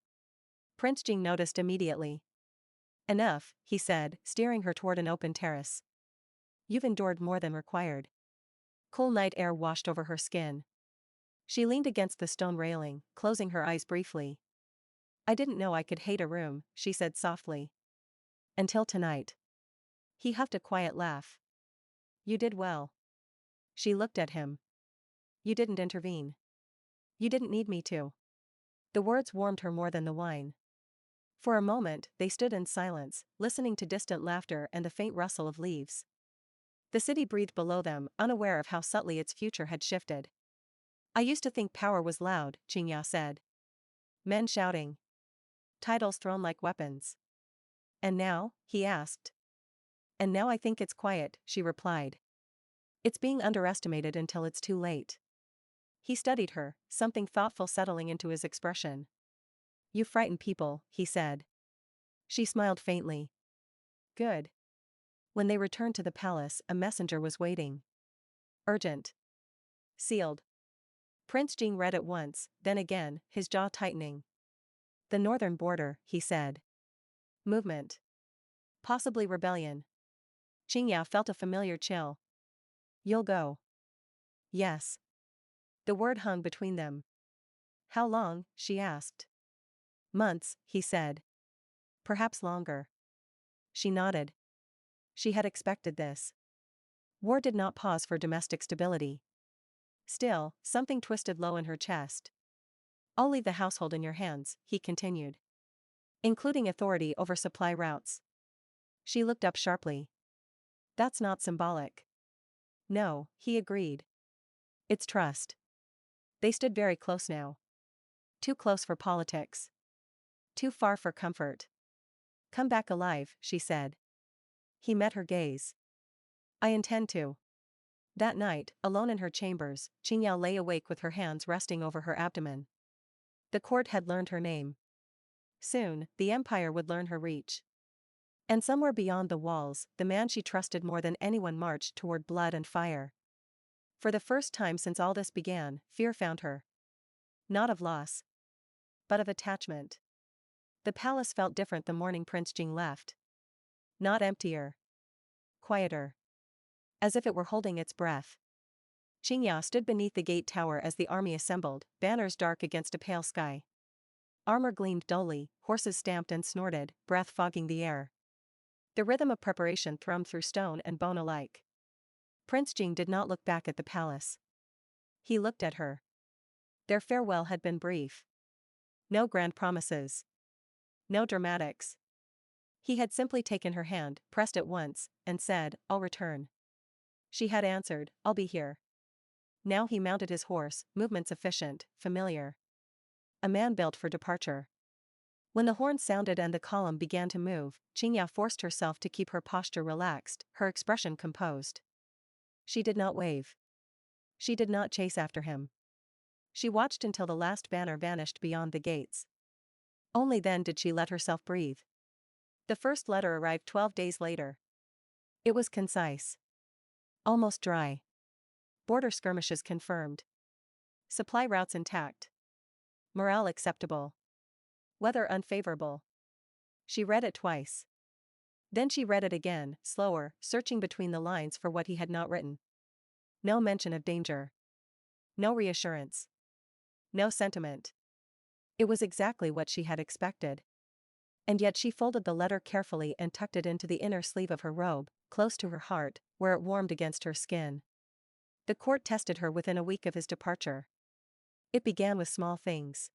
Prince Jing noticed immediately. Enough, he said, steering her toward an open terrace. You've endured more than required. Cool night air washed over her skin. She leaned against the stone railing, closing her eyes briefly. I didn't know I could hate a room, she said softly. Until tonight. He huffed a quiet laugh. You did well. She looked at him. You didn't intervene. You didn't need me to. The words warmed her more than the wine. For a moment, they stood in silence, listening to distant laughter and the faint rustle of leaves. The city breathed below them, unaware of how subtly its future had shifted. I used to think power was loud, Qingya said. Men shouting. Titles thrown like weapons. And now? He asked. And now I think it's quiet, she replied. It's being underestimated until it's too late. He studied her, something thoughtful settling into his expression. You frighten people, he said. She smiled faintly. Good. When they returned to the palace, a messenger was waiting. Urgent. Sealed. Prince Jing read it once, then again, his jaw tightening. The northern border, he said. Movement. Possibly rebellion. Qingyao felt a familiar chill. You'll go. Yes. The word hung between them. How long? She asked. Months, he said. Perhaps longer. She nodded. She had expected this. War did not pause for domestic stability. Still, something twisted low in her chest. I'll leave the household in your hands, he continued. Including authority over supply routes. She looked up sharply. That's not symbolic. No, he agreed. It's trust. They stood very close now. Too close for politics. Too far for comfort. Come back alive, she said. He met her gaze. I intend to. That night, alone in her chambers, Qingyao lay awake with her hands resting over her abdomen. The court had learned her name. Soon, the empire would learn her reach. And somewhere beyond the walls, the man she trusted more than anyone marched toward blood and fire. For the first time since all this began, fear found her. Not of loss. But of attachment. The palace felt different the morning Prince Jing left. Not emptier. Quieter. As if it were holding its breath. Qingyao stood beneath the gate tower as the army assembled, banners dark against a pale sky. Armor gleamed dully, horses stamped and snorted, breath fogging the air. The rhythm of preparation thrummed through stone and bone alike. Prince Jing did not look back at the palace. He looked at her. Their farewell had been brief. No grand promises. No dramatics. He had simply taken her hand, pressed it once, and said, I'll return. She had answered, I'll be here. Now he mounted his horse, movements efficient, familiar. A man built for departure. When the horn sounded and the column began to move, Qingyao forced herself to keep her posture relaxed, her expression composed. She did not wave. She did not chase after him. She watched until the last banner vanished beyond the gates. Only then did she let herself breathe. The first letter arrived 12 days later. It was concise. Almost dry. Border skirmishes confirmed. Supply routes intact. Morale acceptable. Weather unfavorable. She read it twice. Then she read it again, slower, searching between the lines for what he had not written. No mention of danger. No reassurance. No sentiment. It was exactly what she had expected. And yet she folded the letter carefully and tucked it into the inner sleeve of her robe, close to her heart, where it warmed against her skin. The court tested her within a week of his departure. It began with small things.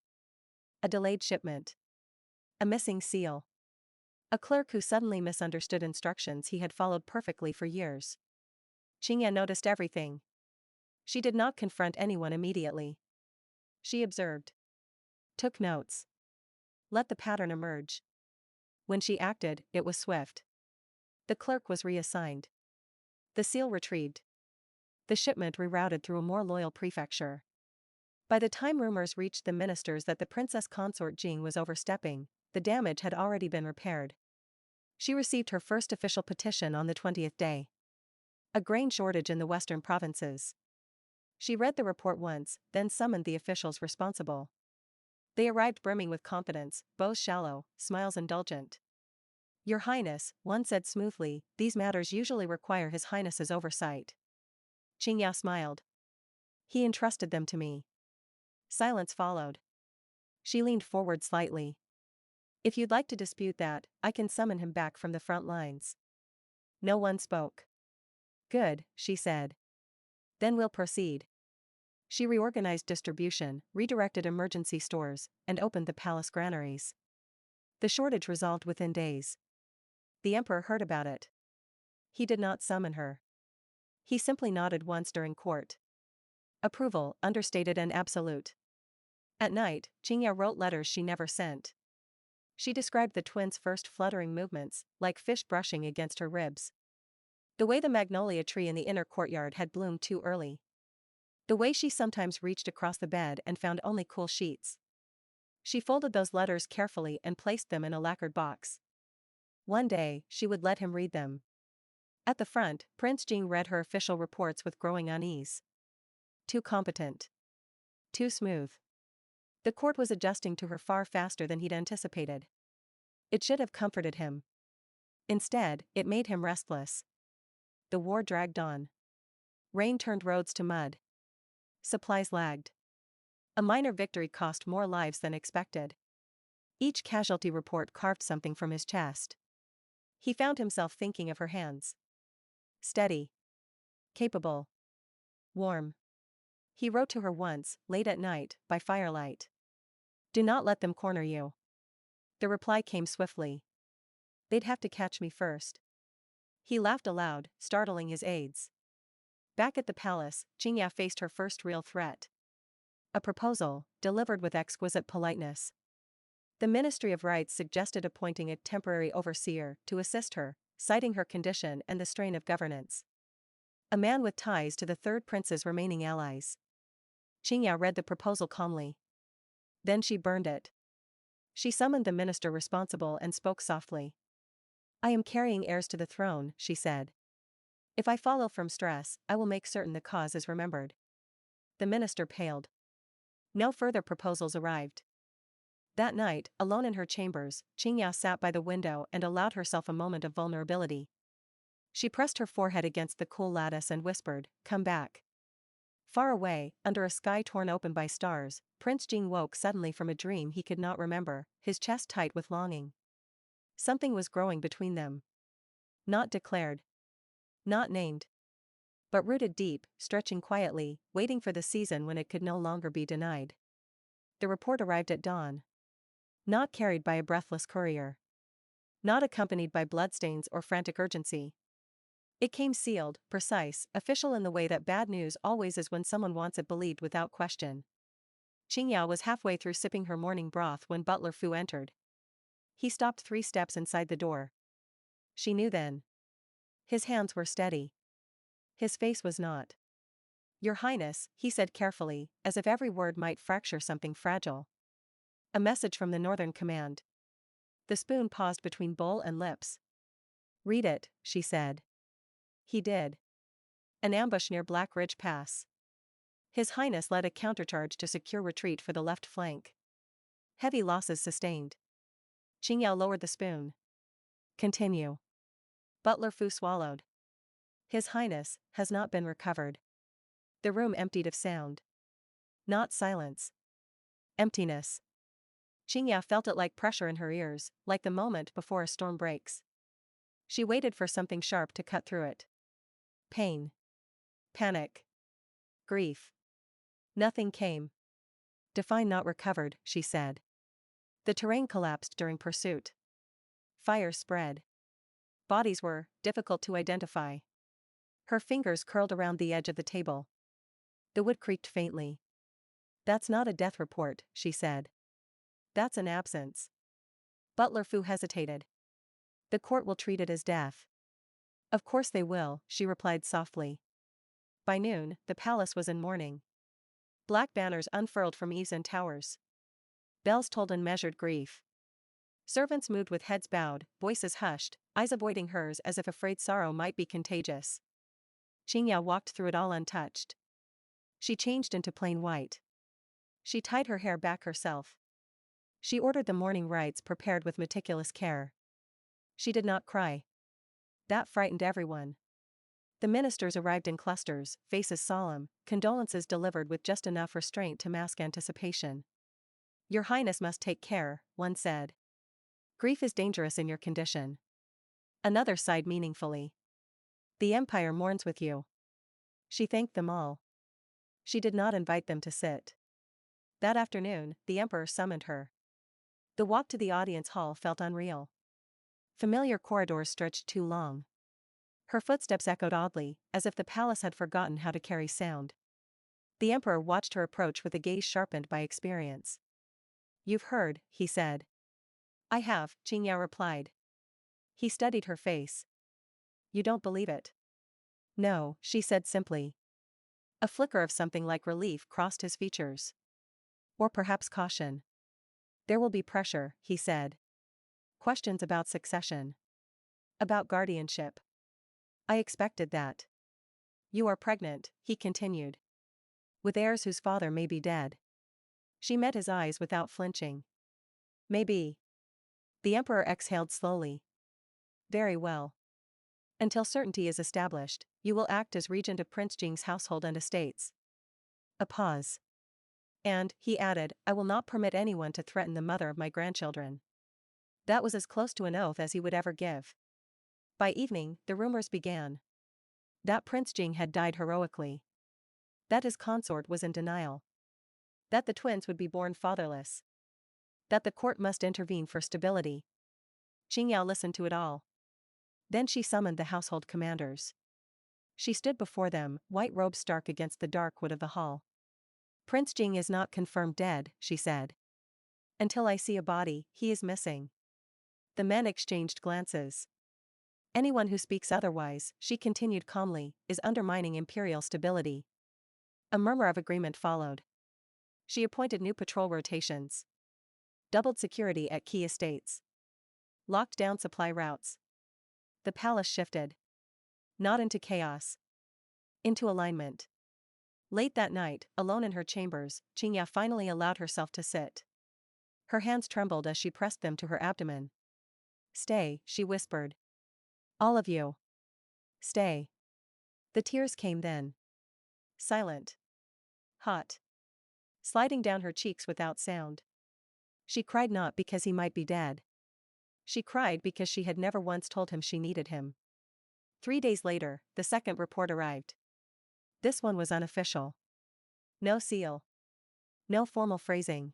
A delayed shipment. A missing seal. A clerk who suddenly misunderstood instructions he had followed perfectly for years. Qingyao noticed everything. She did not confront anyone immediately. She observed. Took notes. Let the pattern emerge. When she acted, it was swift. The clerk was reassigned. The seal retrieved. The shipment rerouted through a more loyal prefecture. By the time rumors reached the ministers that the princess consort Jing was overstepping, the damage had already been repaired. She received her first official petition on the 20th day. A grain shortage in the western provinces. She read the report once, then summoned the officials responsible. They arrived brimming with confidence, bows shallow, smiles indulgent. Your Highness, one said smoothly, these matters usually require His Highness's oversight. Qingyao smiled. He entrusted them to me. Silence followed. She leaned forward slightly. If you'd like to dispute that, I can summon him back from the front lines. No one spoke. Good, she said. Then we'll proceed. She reorganized distribution, redirected emergency stores, and opened the palace granaries. The shortage resolved within days. The emperor heard about it. He did not summon her. He simply nodded once during court. Approval, understated and absolute. At night, Qingyao wrote letters she never sent. She described the twins' first fluttering movements, like fish brushing against her ribs. The way the magnolia tree in the inner courtyard had bloomed too early. The way she sometimes reached across the bed and found only cool sheets. She folded those letters carefully and placed them in a lacquered box. One day, she would let him read them. At the front, Prince Jing read her official reports with growing unease. Too competent. Too smooth. The court was adjusting to her far faster than he'd anticipated. It should have comforted him. Instead, it made him restless. The war dragged on. Rain turned roads to mud. Supplies lagged. A minor victory cost more lives than expected. Each casualty report carved something from his chest. He found himself thinking of her hands. Steady. Capable. Warm. He wrote to her once, late at night, by firelight. Do not let them corner you. The reply came swiftly. They'd have to catch me first. He laughed aloud, startling his aides. Back at the palace, Qingya faced her first real threat. A proposal, delivered with exquisite politeness. The Ministry of Rights suggested appointing a temporary overseer to assist her, citing her condition and the strain of governance. A man with ties to the third prince's remaining allies. Qingya read the proposal calmly. Then she burned it. She summoned the minister responsible and spoke softly. I am carrying heirs to the throne, she said. If I fall ill from stress, I will make certain the cause is remembered. The minister paled. No further proposals arrived. That night, alone in her chambers, Qingya sat by the window and allowed herself a moment of vulnerability. She pressed her forehead against the cool lattice and whispered, "Come back." Far away, under a sky torn open by stars, Prince Jing woke suddenly from a dream he could not remember, his chest tight with longing. Something was growing between them. Not declared. Not named. But rooted deep, stretching quietly, waiting for the season when it could no longer be denied. The report arrived at dawn. Not carried by a breathless courier. Not accompanied by bloodstains or frantic urgency. It came sealed, precise, official in the way that bad news always is when someone wants it believed without question. Qingya was halfway through sipping her morning broth when Butler Fu entered. He stopped 3 steps inside the door. She knew then. His hands were steady. His face was not. Your Highness, he said carefully, as if every word might fracture something fragile. A message from the Northern Command. The spoon paused between bowl and lips. Read it, she said. He did. An ambush near Black Ridge Pass. His Highness led a countercharge to secure retreat for the left flank. Heavy losses sustained. Qingya lowered the spoon. Continue. Butler Fu swallowed. His Highness has not been recovered. The room emptied of sound. Not silence. Emptiness. Qingya felt it like pressure in her ears, like the moment before a storm breaks. She waited for something sharp to cut through it. Pain. Panic. Grief. Nothing came. Define not recovered, she said. The terrain collapsed during pursuit. Fire spread. Bodies were difficult to identify. Her fingers curled around the edge of the table. The wood creaked faintly. That's not a death report, she said. That's an absence. Butler Fu hesitated. The court will treat it as death. Of course they will, she replied softly. By noon, the palace was in mourning. Black banners unfurled from eaves and towers. Bells told in measured grief. Servants moved with heads bowed, voices hushed, eyes avoiding hers as if afraid sorrow might be contagious. Qingya walked through it all untouched. She changed into plain white. She tied her hair back herself. She ordered the mourning rites prepared with meticulous care. She did not cry. That frightened everyone. The ministers arrived in clusters, faces solemn, condolences delivered with just enough restraint to mask anticipation. Your Highness must take care, one said. Grief is dangerous in your condition. Another sighed meaningfully. The Empire mourns with you. She thanked them all. She did not invite them to sit. That afternoon, the Emperor summoned her. The walk to the audience hall felt unreal. Familiar corridors stretched too long. Her footsteps echoed oddly, as if the palace had forgotten how to carry sound. The Emperor watched her approach with a gaze sharpened by experience. You've heard, he said. I have, Qingya replied. He studied her face. You don't believe it? No, she said simply. A flicker of something like relief crossed his features. Or perhaps caution. There will be pressure, he said. Questions about succession. About guardianship. I expected that. You are pregnant, he continued. With heirs whose father may be dead. She met his eyes without flinching. Maybe. The emperor exhaled slowly. Very well. Until certainty is established, you will act as regent of Prince Jing's household and estates. A pause. And, he added, I will not permit anyone to threaten the mother of my grandchildren. That was as close to an oath as he would ever give. By evening, the rumors began. That Prince Jing had died heroically. That his consort was in denial. That the twins would be born fatherless. That the court must intervene for stability. Qingyao listened to it all. Then she summoned the household commanders. She stood before them, white robes stark against the dark wood of the hall. Prince Jing is not confirmed dead, she said. Until I see a body, he is missing. The men exchanged glances. Anyone who speaks otherwise, she continued calmly, is undermining imperial stability. A murmur of agreement followed. She appointed new patrol rotations. Doubled security at key estates. Locked down supply routes. The palace shifted. Not into chaos. Into alignment. Late that night, alone in her chambers, Qingya finally allowed herself to sit. Her hands trembled as she pressed them to her abdomen. Stay, she whispered. All of you. Stay. The tears came then. Silent. Hot. Sliding down her cheeks without sound. She cried not because he might be dead. She cried because she had never once told him she needed him. 3 days later, the second report arrived. This one was unofficial. No seal. No formal phrasing.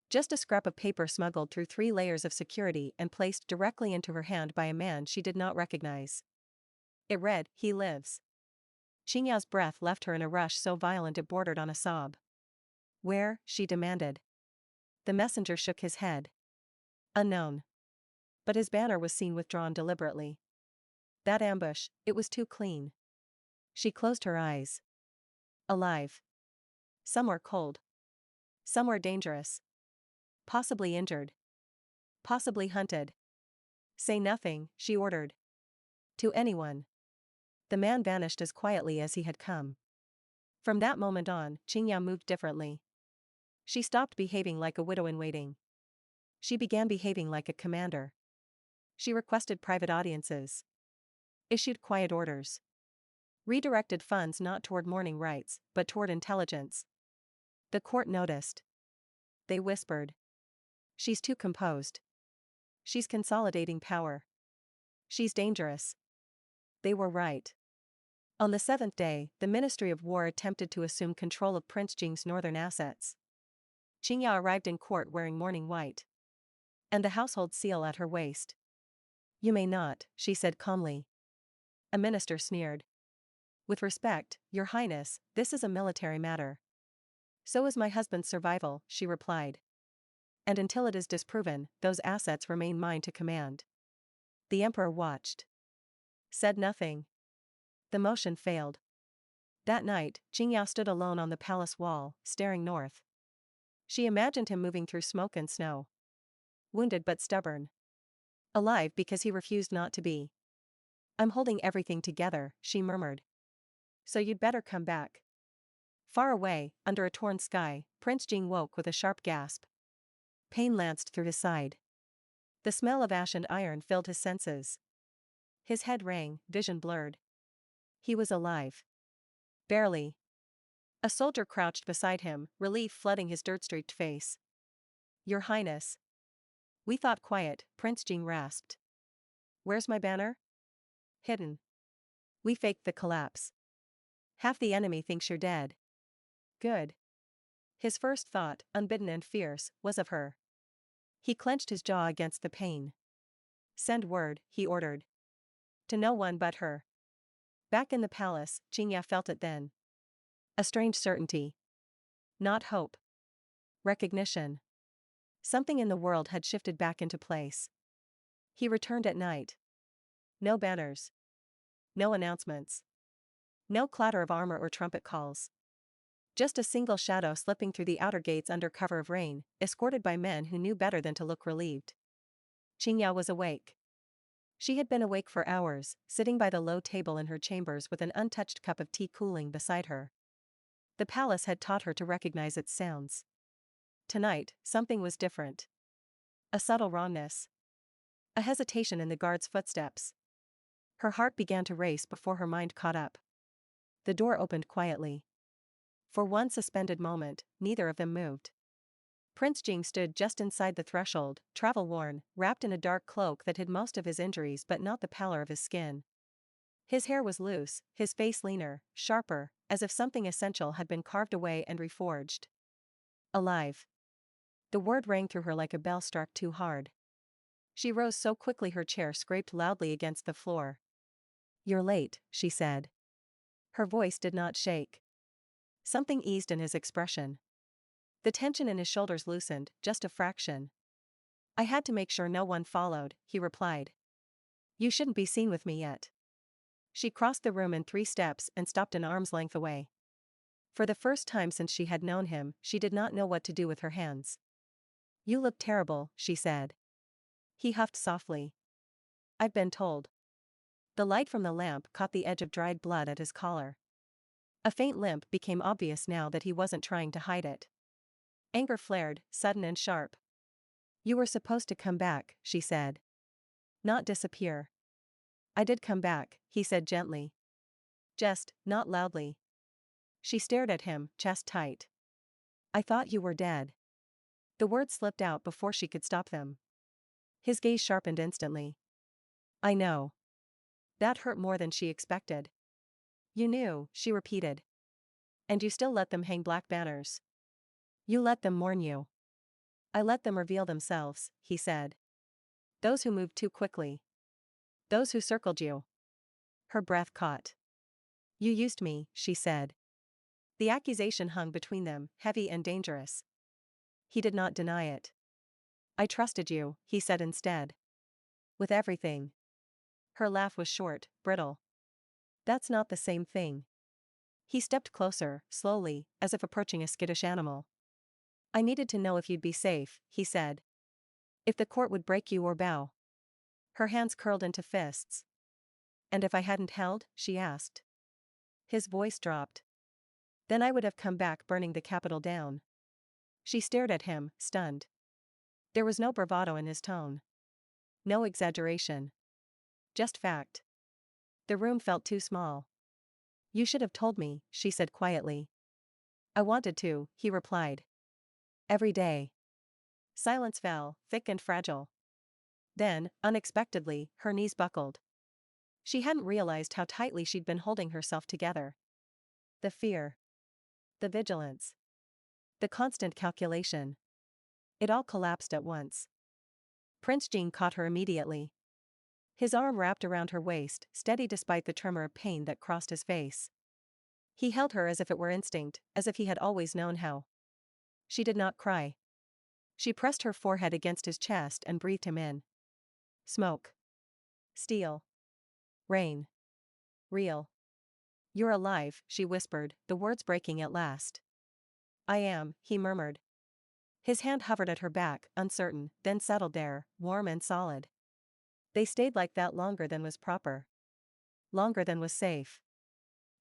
Just a scrap of paper smuggled through 3 layers of security and placed directly into her hand by a man she did not recognize. It read, He lives. Qingyao's breath left her in a rush so violent it bordered on a sob. Where? She demanded. The messenger shook his head. Unknown. But his banner was seen withdrawn deliberately. That ambush, it was too clean. She closed her eyes. Alive. Somewhere cold. Somewhere dangerous. Possibly injured. Possibly hunted. Say nothing, she ordered. To anyone. The man vanished as quietly as he had come. From that moment on, Qingya moved differently. She stopped behaving like a widow in waiting. She began behaving like a commander. She requested private audiences. Issued quiet orders. Redirected funds not toward mourning rites, but toward intelligence. The court noticed. They whispered. She's too composed. She's consolidating power. She's dangerous. They were right. On the 7th day, the Ministry of War attempted to assume control of Prince Jing's northern assets. Qingya arrived in court wearing mourning white. And the household seal at her waist. You may not, she said calmly. A minister sneered. With respect, Your Highness, this is a military matter. So is my husband's survival, she replied. And until it is disproven, those assets remain mine to command. The emperor watched. Said nothing. The motion failed. That night, Qingya stood alone on the palace wall, staring north. She imagined him moving through smoke and snow. Wounded but stubborn. Alive because he refused not to be. I'm holding everything together, she murmured. So you'd better come back. Far away, under a torn sky, Prince Jing woke with a sharp gasp. Pain lanced through his side. The smell of ash and iron filled his senses. His head rang, vision blurred. He was alive. Barely. A soldier crouched beside him, relief flooding his dirt-streaked face. Your Highness. We thought quiet, Prince Jing rasped. Where's my banner? Hidden. We faked the collapse. Half the enemy thinks you're dead. Good. His first thought, unbidden and fierce, was of her. He clenched his jaw against the pain. Send word, he ordered. To no one but her. Back in the palace, Qingya felt it then. A strange certainty. Not hope. Recognition. Something in the world had shifted back into place. He returned at night. No banners. No announcements. No clatter of armor or trumpet calls. Just a single shadow slipping through the outer gates under cover of rain, escorted by men who knew better than to look relieved. Qingyao was awake. She had been awake for hours, sitting by the low table in her chambers with an untouched cup of tea cooling beside her. The palace had taught her to recognize its sounds. Tonight, something was different. A subtle wrongness. A hesitation in the guard's footsteps. Her heart began to race before her mind caught up. The door opened quietly. For one suspended moment, neither of them moved. Prince Jing stood just inside the threshold, travel-worn, wrapped in a dark cloak that hid most of his injuries but not the pallor of his skin. His hair was loose, his face leaner, sharper, as if something essential had been carved away and reforged. Alive. The word rang through her like a bell struck too hard. She rose so quickly her chair scraped loudly against the floor. "You're late," she said. Her voice did not shake. Something eased in his expression. The tension in his shoulders loosened, just a fraction. "I had to make sure no one followed," he replied. "You shouldn't be seen with me yet." She crossed the room in 3 steps and stopped an arm's length away. For the first time since she had known him, she did not know what to do with her hands. "You look terrible," she said. He huffed softly. "I've been told." The light from the lamp caught the edge of dried blood at his collar. A faint limp became obvious now that he wasn't trying to hide it. Anger flared, sudden and sharp. "You were supposed to come back," she said. "Not disappear." "I did come back," he said gently. Just, not loudly. She stared at him, chest tight. "I thought you were dead." The words slipped out before she could stop them. His gaze sharpened instantly. "I know." That hurt more than she expected. "You knew," she repeated. "And you still let them hang black banners. You let them mourn you." "I let them reveal themselves," he said. "Those who moved too quickly. Those who circled you." Her breath caught. "You used me," she said. The accusation hung between them, heavy and dangerous. He did not deny it. "I trusted you," he said instead. "With everything." Her laugh was short, brittle. "That's not the same thing." He stepped closer, slowly, as if approaching a skittish animal. "I needed to know if you'd be safe," he said. "If the court would break you or bow." Her hands curled into fists. "And if I hadn't held?" she asked. His voice dropped. "Then I would have come back burning the capital down." She stared at him, stunned. There was no bravado in his tone. No exaggeration. Just fact. The room felt too small. "You should have told me," she said quietly. "I wanted to," he replied. "Every day." Silence fell, thick and fragile. Then, unexpectedly, her knees buckled. She hadn't realized how tightly she'd been holding herself together. The fear. The vigilance. The constant calculation. It all collapsed at once. Prince Jean caught her immediately. His arm wrapped around her waist, steady despite the tremor of pain that crossed his face. He held her as if it were instinct, as if he had always known how. She did not cry. She pressed her forehead against his chest and breathed him in. Smoke. Steel. Rain. Real. "You're alive," she whispered, the words breaking at last. "I am," he murmured. His hand hovered at her back, uncertain, then settled there, warm and solid. They stayed like that longer than was proper. Longer than was safe.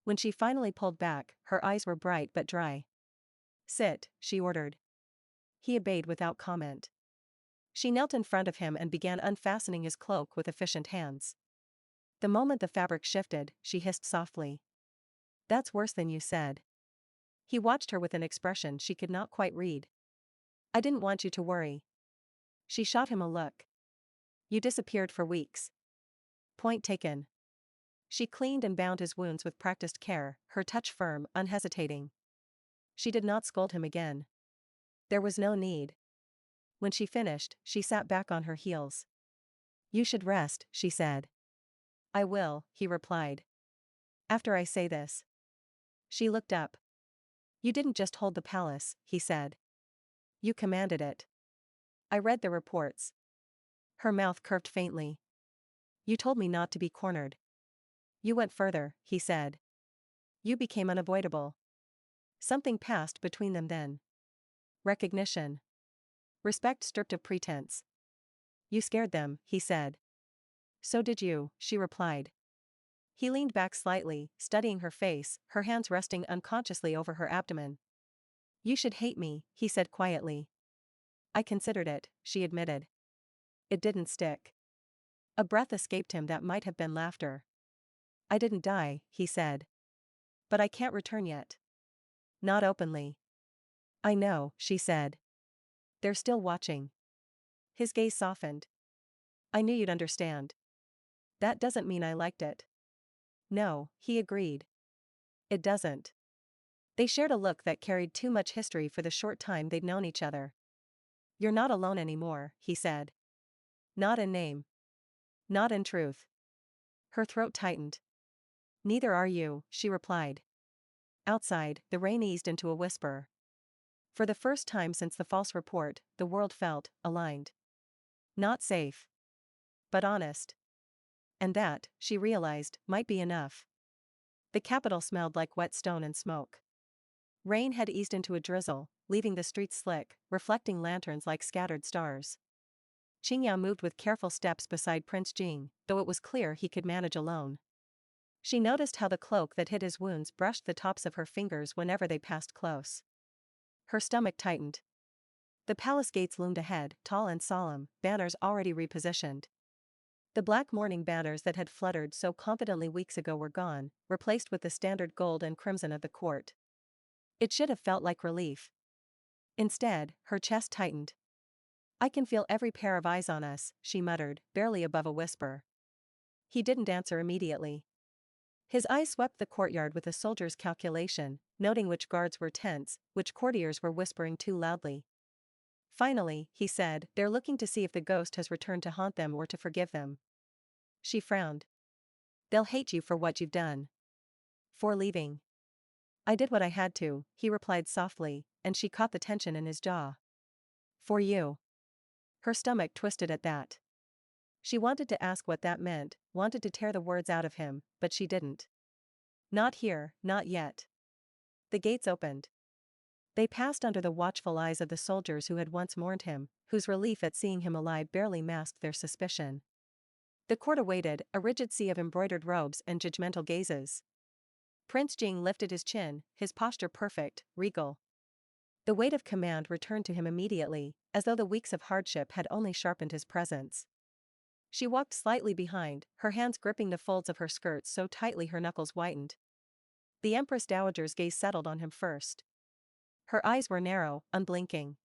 When she finally pulled back, her eyes were bright but dry. "Sit," she ordered. He obeyed without comment. She knelt in front of him and began unfastening his cloak with efficient hands. The moment the fabric shifted, she hissed softly. "That's worse than you said." He watched her with an expression she could not quite read. "I didn't want you to worry." She shot him a look. "You disappeared for weeks." Point taken. She cleaned and bound his wounds with practiced care, her touch firm, unhesitating. She did not scold him again. There was no need. When she finished, she sat back on her heels. "You should rest," she said. "I will," he replied. "After I say this." She looked up. "You didn't just hold the palace," he said. "You commanded it." I read the reports. Her mouth curved faintly. You told me not to be cornered. You went further, he said. You became unavoidable. Something passed between them then. Recognition. Respect stripped of pretense. You scared them, he said. So did you, she replied. He leaned back slightly, studying her face, her hands resting unconsciously over her abdomen. You should hate me, he said quietly. I considered it, she admitted. It didn't stick. A breath escaped him that might have been laughter. I didn't die, he said. But I can't return yet. Not openly. I know, she said. They're still watching. His gaze softened. I knew you'd understand. That doesn't mean I liked it. No, he agreed. It doesn't. They shared a look that carried too much history for the short time they'd known each other. You're not alone anymore, he said. Not in name. Not in truth. Her throat tightened. Neither are you, she replied. Outside, the rain eased into a whisper. For the first time since the false report, the world felt aligned. Not safe. But honest. And that, she realized, might be enough. The capital smelled like wet stone and smoke. Rain had eased into a drizzle, leaving the streets slick, reflecting lanterns like scattered stars. Qingyao moved with careful steps beside Prince Jing, though it was clear he could manage alone. She noticed how the cloak that hid his wounds brushed the tops of her fingers whenever they passed close. Her stomach tightened. The palace gates loomed ahead, tall and solemn, banners already repositioned. The black mourning banners that had fluttered so confidently weeks ago were gone, replaced with the standard gold and crimson of the court. It should have felt like relief. Instead, her chest tightened. I can feel every pair of eyes on us, she muttered, barely above a whisper. He didn't answer immediately. His eyes swept the courtyard with a soldier's calculation, noting which guards were tense, which courtiers were whispering too loudly. Finally, he said, they're looking to see if the ghost has returned to haunt them or to forgive them. She frowned. They'll hate you for what you've done. For leaving. I did what I had to, he replied softly, and she caught the tension in his jaw. For you. Her stomach twisted at that. She wanted to ask what that meant, wanted to tear the words out of him, but she didn't. Not here, not yet. The gates opened. They passed under the watchful eyes of the soldiers who had once mourned him, whose relief at seeing him alive barely masked their suspicion. The court awaited, a rigid sea of embroidered robes and judgmental gazes. Prince Jing lifted his chin, his posture perfect, regal. The weight of command returned to him immediately, as though the weeks of hardship had only sharpened his presence. She walked slightly behind, her hands gripping the folds of her skirts so tightly her knuckles whitened. The Empress Dowager's gaze settled on him first. Her eyes were narrow, unblinking.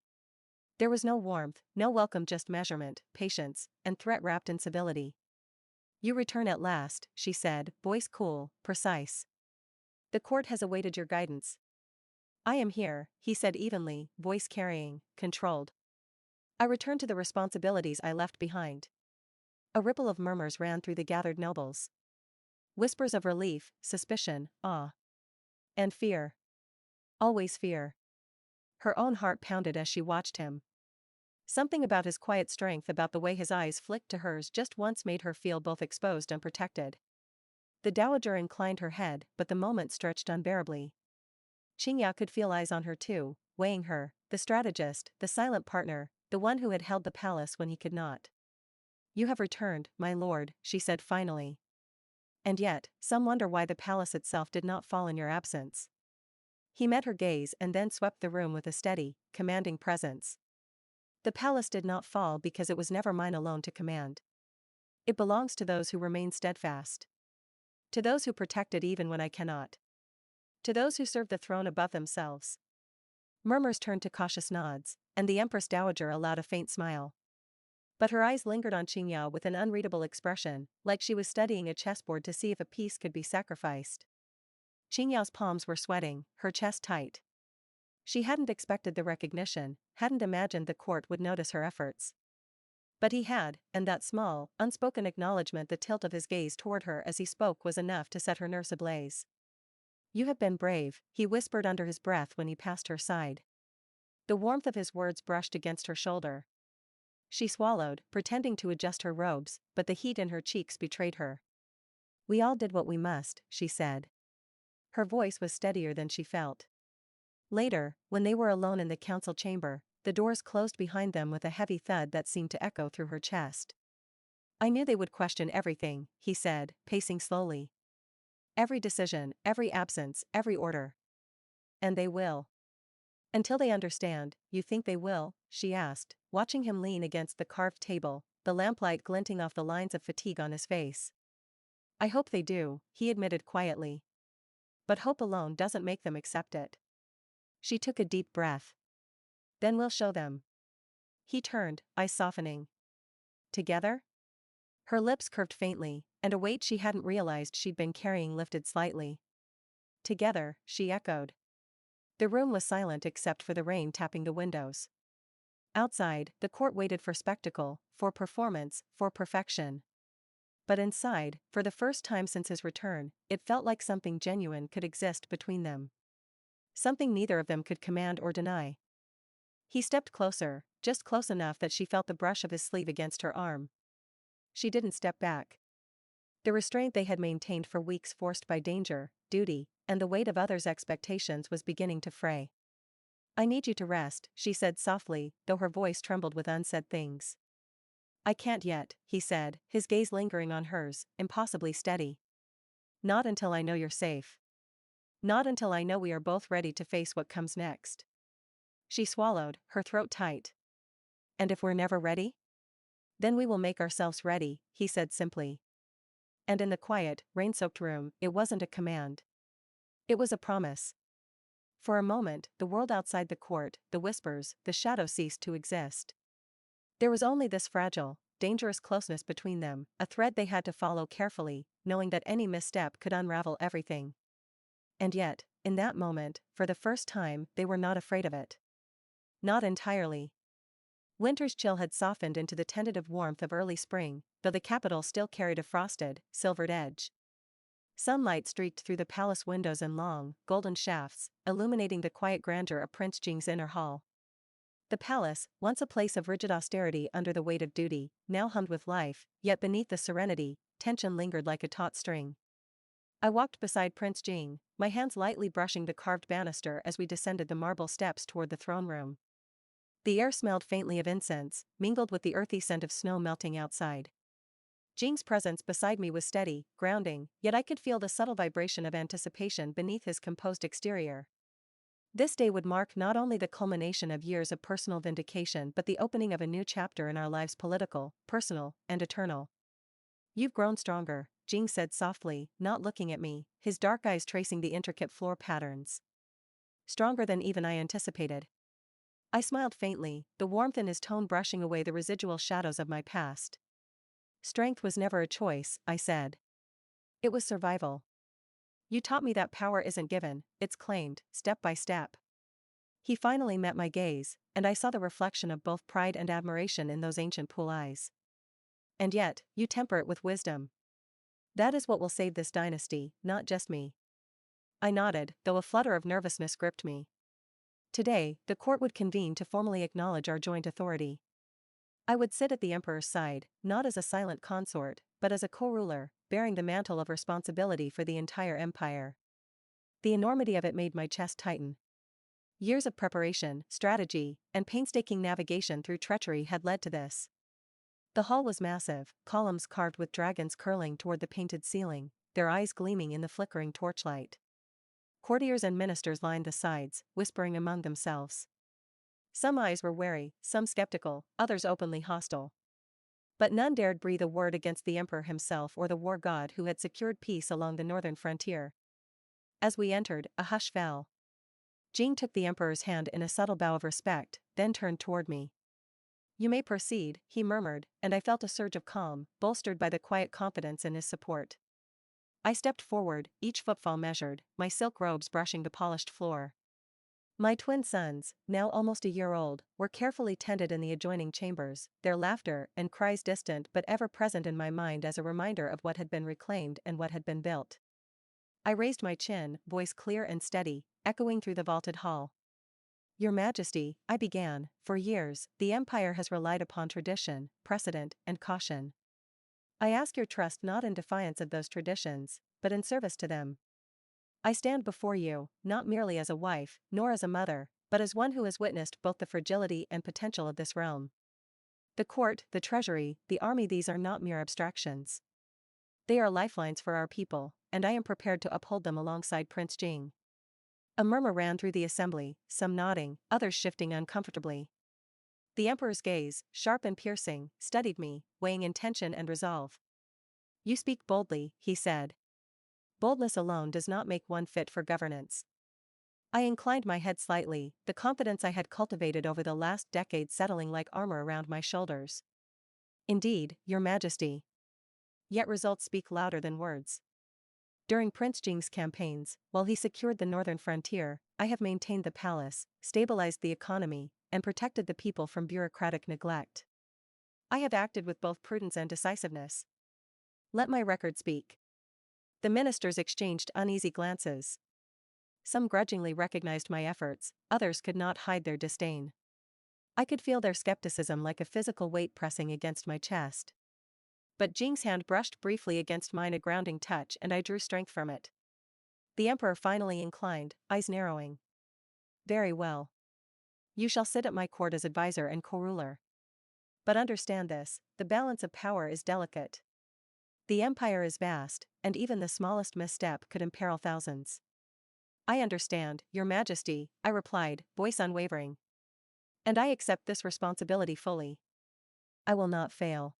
There was no warmth, no welcome, just measurement, patience, and threat wrapped in civility. You return at last, she said, voice cool, precise. The court has awaited your guidance. I am here, he said evenly, voice carrying, controlled. I return to the responsibilities I left behind. A ripple of murmurs ran through the gathered nobles. Whispers of relief, suspicion, awe. And fear. Always fear. Her own heart pounded as she watched him. Something about his quiet strength, about the way his eyes flicked to hers just once, made her feel both exposed and protected. The dowager inclined her head, but the moment stretched unbearably. Qingyao could feel eyes on her too, weighing her, the strategist, the silent partner, the one who had held the palace when he could not. You have returned, my lord, she said finally. And yet, some wonder why the palace itself did not fall in your absence. He met her gaze and then swept the room with a steady, commanding presence. The palace did not fall because it was never mine alone to command. It belongs to those who remain steadfast. To those who protect it even when I cannot. To those who serve the throne above themselves. Murmurs turned to cautious nods, and the Empress Dowager allowed a faint smile. But her eyes lingered on Qingyao with an unreadable expression, like she was studying a chessboard to see if a piece could be sacrificed. Qingyao's palms were sweating, her chest tight. She hadn't expected the recognition, hadn't imagined the court would notice her efforts. But he had, and that small, unspoken acknowledgement, the tilt of his gaze toward her as he spoke, was enough to set her nerves ablaze. You have been brave, he whispered under his breath when he passed her side. The warmth of his words brushed against her shoulder. She swallowed, pretending to adjust her robes, but the heat in her cheeks betrayed her. "We all did what we must," she said. Her voice was steadier than she felt. Later, when they were alone in the council chamber, the doors closed behind them with a heavy thud that seemed to echo through her chest. "I knew they would question everything," he said, pacing slowly. "Every decision, every absence, every order. And they will." "Until they understand, you think they will?" she asked, watching him lean against the carved table, the lamplight glinting off the lines of fatigue on his face. "I hope they do," he admitted quietly. "But hope alone doesn't make them accept it." She took a deep breath. "Then we'll show them." He turned, eyes softening. "Together?" Her lips curved faintly, and a weight she hadn't realized she'd been carrying lifted slightly. "Together," she echoed. The room was silent except for the rain tapping the windows. Outside, the court waited for spectacle, for performance, for perfection. But inside, for the first time since his return, it felt like something genuine could exist between them. Something neither of them could command or deny. He stepped closer, just close enough that she felt the brush of his sleeve against her arm. She didn't step back. The restraint they had maintained for weeks, forced by danger, duty, and the weight of others' expectations, was beginning to fray. "I need you to rest," she said softly, though her voice trembled with unsaid things. "I can't yet," he said, his gaze lingering on hers, impossibly steady. "Not until I know you're safe. Not until I know we are both ready to face what comes next." She swallowed, her throat tight. "And if we're never ready?" "Then we will make ourselves ready," he said simply. And in the quiet, rain-soaked room, it wasn't a command. It was a promise. For a moment, the world outside the court, the whispers, the shadow ceased to exist. There was only this fragile, dangerous closeness between them, a thread they had to follow carefully, knowing that any misstep could unravel everything. And yet, in that moment, for the first time, they were not afraid of it. Not entirely. Winter's chill had softened into the tentative warmth of early spring, though the capital still carried a frosted, silvered edge. Sunlight streaked through the palace windows in long, golden shafts, illuminating the quiet grandeur of Prince Jing's inner hall. The palace, once a place of rigid austerity under the weight of duty, now hummed with life, yet beneath the serenity, tension lingered like a taut string. I walked beside Prince Jing, my hands lightly brushing the carved banister as we descended the marble steps toward the throne room. The air smelled faintly of incense, mingled with the earthy scent of snow melting outside. Jing's presence beside me was steady, grounding, yet I could feel the subtle vibration of anticipation beneath his composed exterior. This day would mark not only the culmination of years of personal vindication but the opening of a new chapter in our lives, political, personal, and eternal. "You've grown stronger," Jing said softly, not looking at me, his dark eyes tracing the intricate floor patterns. "Stronger than even I anticipated." I smiled faintly, the warmth in his tone brushing away the residual shadows of my past. "Strength was never a choice," I said. "It was survival. You taught me that power isn't given, it's claimed, step by step." He finally met my gaze, and I saw the reflection of both pride and admiration in those ancient pool eyes. "And yet, you temper it with wisdom. That is what will save this dynasty, not just me." I nodded, though a flutter of nervousness gripped me. Today, the court would convene to formally acknowledge our joint authority. I would sit at the emperor's side, not as a silent consort, but as a co-ruler, bearing the mantle of responsibility for the entire empire. The enormity of it made my chest tighten. Years of preparation, strategy, and painstaking navigation through treachery had led to this. The hall was massive, columns carved with dragons curling toward the painted ceiling, their eyes gleaming in the flickering torchlight. Courtiers and ministers lined the sides, whispering among themselves. Some eyes were wary, some skeptical, others openly hostile. But none dared breathe a word against the emperor himself or the war god who had secured peace along the northern frontier. As we entered, a hush fell. Jing took the emperor's hand in a subtle bow of respect, then turned toward me. "You may proceed," he murmured, and I felt a surge of calm, bolstered by the quiet confidence in his support. I stepped forward, each footfall measured, my silk robes brushing the polished floor. My twin sons, now almost a year old, were carefully tended in the adjoining chambers, their laughter and cries distant but ever present in my mind as a reminder of what had been reclaimed and what had been built. I raised my chin, voice clear and steady, echoing through the vaulted hall. Your Majesty, I began, for years, the Empire has relied upon tradition, precedent, and caution. I ask your trust not in defiance of those traditions, but in service to them. I stand before you, not merely as a wife, nor as a mother, but as one who has witnessed both the fragility and potential of this realm. The court, the treasury, the army, these are not mere abstractions. They are lifelines for our people, and I am prepared to uphold them alongside Prince Jing. A murmur ran through the assembly, some nodding, others shifting uncomfortably. The emperor's gaze, sharp and piercing, studied me, weighing intention and resolve. You speak boldly, he said. Boldness alone does not make one fit for governance. I inclined my head slightly, the confidence I had cultivated over the last decade settling like armor around my shoulders. Indeed, Your Majesty. Yet results speak louder than words. During Prince Jing's campaigns, while he secured the northern frontier, I have maintained the palace, stabilized the economy, and protected the people from bureaucratic neglect. I have acted with both prudence and decisiveness. Let my record speak. The ministers exchanged uneasy glances. Some grudgingly recognized my efforts, others could not hide their disdain. I could feel their skepticism like a physical weight pressing against my chest. But Jing's hand brushed briefly against mine, a grounding touch, and I drew strength from it. The emperor finally inclined, eyes narrowing. Very well. You shall sit at my court as advisor and co-ruler. But understand this, the balance of power is delicate. The empire is vast, and even the smallest misstep could imperil thousands. I understand, Your Majesty, I replied, voice unwavering. And I accept this responsibility fully. I will not fail.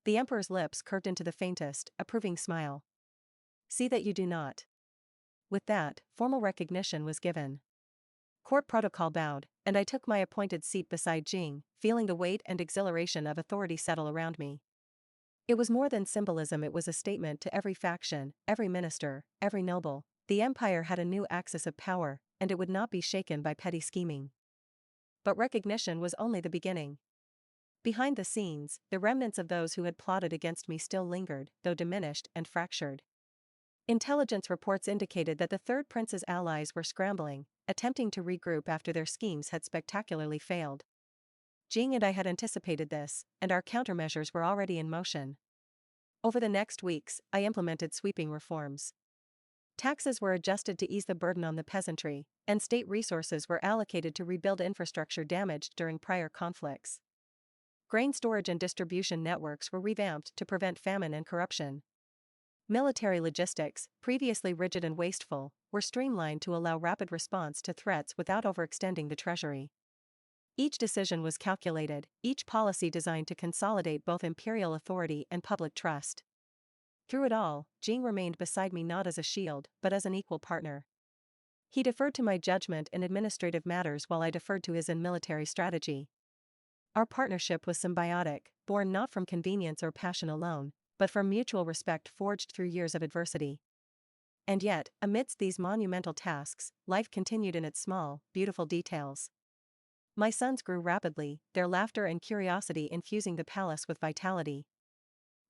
The emperor's lips curved into the faintest, approving smile. See that you do not. With that, formal recognition was given. Court protocol bowed, and I took my appointed seat beside Jing, feeling the weight and exhilaration of authority settle around me. It was more than symbolism, it was a statement to every faction, every minister, every noble. The empire had a new axis of power, and it would not be shaken by petty scheming. But recognition was only the beginning. Behind the scenes, the remnants of those who had plotted against me still lingered, though diminished and fractured. Intelligence reports indicated that the third prince's allies were scrambling, attempting to regroup after their schemes had spectacularly failed. Jing and I had anticipated this, and our countermeasures were already in motion. Over the next weeks, I implemented sweeping reforms. Taxes were adjusted to ease the burden on the peasantry, and state resources were allocated to rebuild infrastructure damaged during prior conflicts. Grain storage and distribution networks were revamped to prevent famine and corruption. Military logistics, previously rigid and wasteful, were streamlined to allow rapid response to threats without overextending the treasury. Each decision was calculated, each policy designed to consolidate both imperial authority and public trust. Through it all, Jing remained beside me not as a shield, but as an equal partner. He deferred to my judgment in administrative matters while I deferred to his in military strategy. Our partnership was symbiotic, born not from convenience or passion alone, but from mutual respect forged through years of adversity. And yet, amidst these monumental tasks, life continued in its small, beautiful details. My sons grew rapidly, their laughter and curiosity infusing the palace with vitality.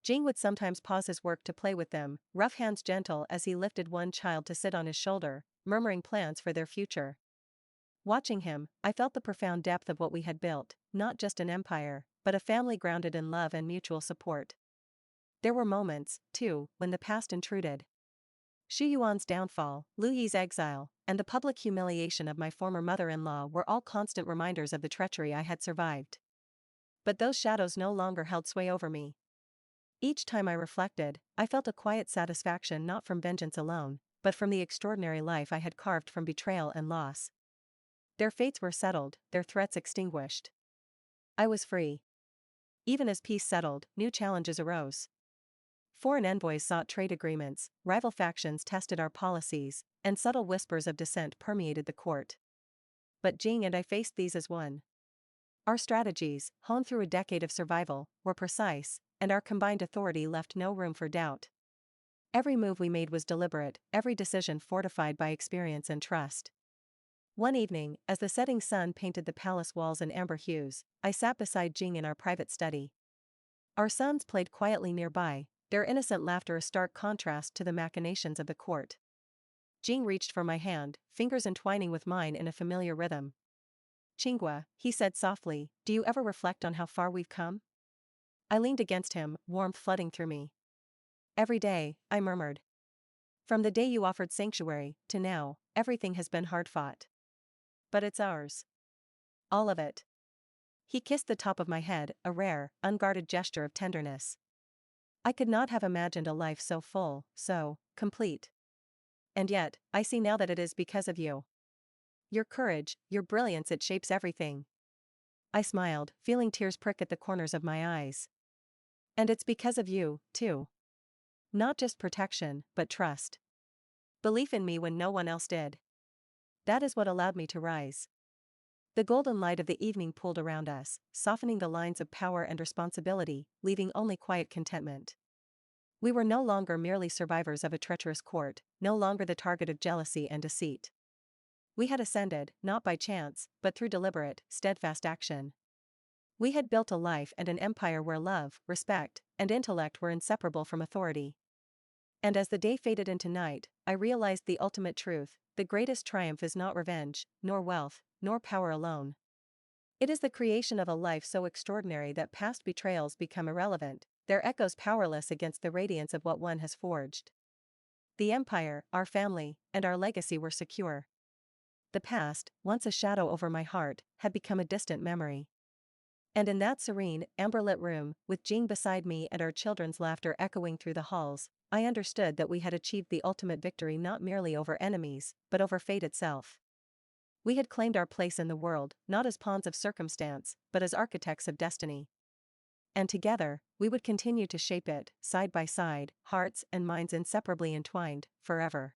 Jing would sometimes pause his work to play with them, rough hands gentle as he lifted one child to sit on his shoulder, murmuring plans for their future. Watching him, I felt the profound depth of what we had built, not just an empire, but a family grounded in love and mutual support. There were moments, too, when the past intruded. Xu Yuan's downfall, Lu Yi's exile, and the public humiliation of my former mother-in-law were all constant reminders of the treachery I had survived. But those shadows no longer held sway over me. Each time I reflected, I felt a quiet satisfaction not from vengeance alone, but from the extraordinary life I had carved from betrayal and loss. Their fates were settled, their threats extinguished. I was free. Even as peace settled, new challenges arose. Foreign envoys sought trade agreements, rival factions tested our policies, and subtle whispers of dissent permeated the court. But Jing and I faced these as one. Our strategies, honed through a decade of survival, were precise, and our combined authority left no room for doubt. Every move we made was deliberate, every decision fortified by experience and trust. One evening, as the setting sun painted the palace walls in amber hues, I sat beside Jing in our private study. Our sons played quietly nearby, their innocent laughter a stark contrast to the machinations of the court. Jing reached for my hand, fingers entwining with mine in a familiar rhythm. Chingwa, he said softly, do you ever reflect on how far we've come? I leaned against him, warmth flooding through me. Every day, I murmured. From the day you offered sanctuary, to now, everything has been hard-fought. But it's ours. All of it. He kissed the top of my head, a rare, unguarded gesture of tenderness. I could not have imagined a life so full, so complete. And yet, I see now that it is because of you. Your courage, your brilliance, it shapes everything. I smiled, feeling tears prick at the corners of my eyes. And it's because of you, too. Not just protection, but trust. Belief in me when no one else did. That is what allowed me to rise. The golden light of the evening pooled around us, softening the lines of power and responsibility, leaving only quiet contentment. We were no longer merely survivors of a treacherous court, no longer the target of jealousy and deceit. We had ascended, not by chance, but through deliberate, steadfast action. We had built a life and an empire where love, respect, and intellect were inseparable from authority. And as the day faded into night, I realized the ultimate truth: the greatest triumph is not revenge, nor wealth, nor power alone. It is the creation of a life so extraordinary that past betrayals become irrelevant, their echoes powerless against the radiance of what one has forged. The empire, our family, and our legacy were secure. The past, once a shadow over my heart, had become a distant memory. And in that serene, amber-lit room, with Jean beside me and our children's laughter echoing through the halls, I understood that we had achieved the ultimate victory, not merely over enemies, but over fate itself. We had claimed our place in the world, not as pawns of circumstance, but as architects of destiny. And together, we would continue to shape it, side by side, hearts and minds inseparably entwined, forever.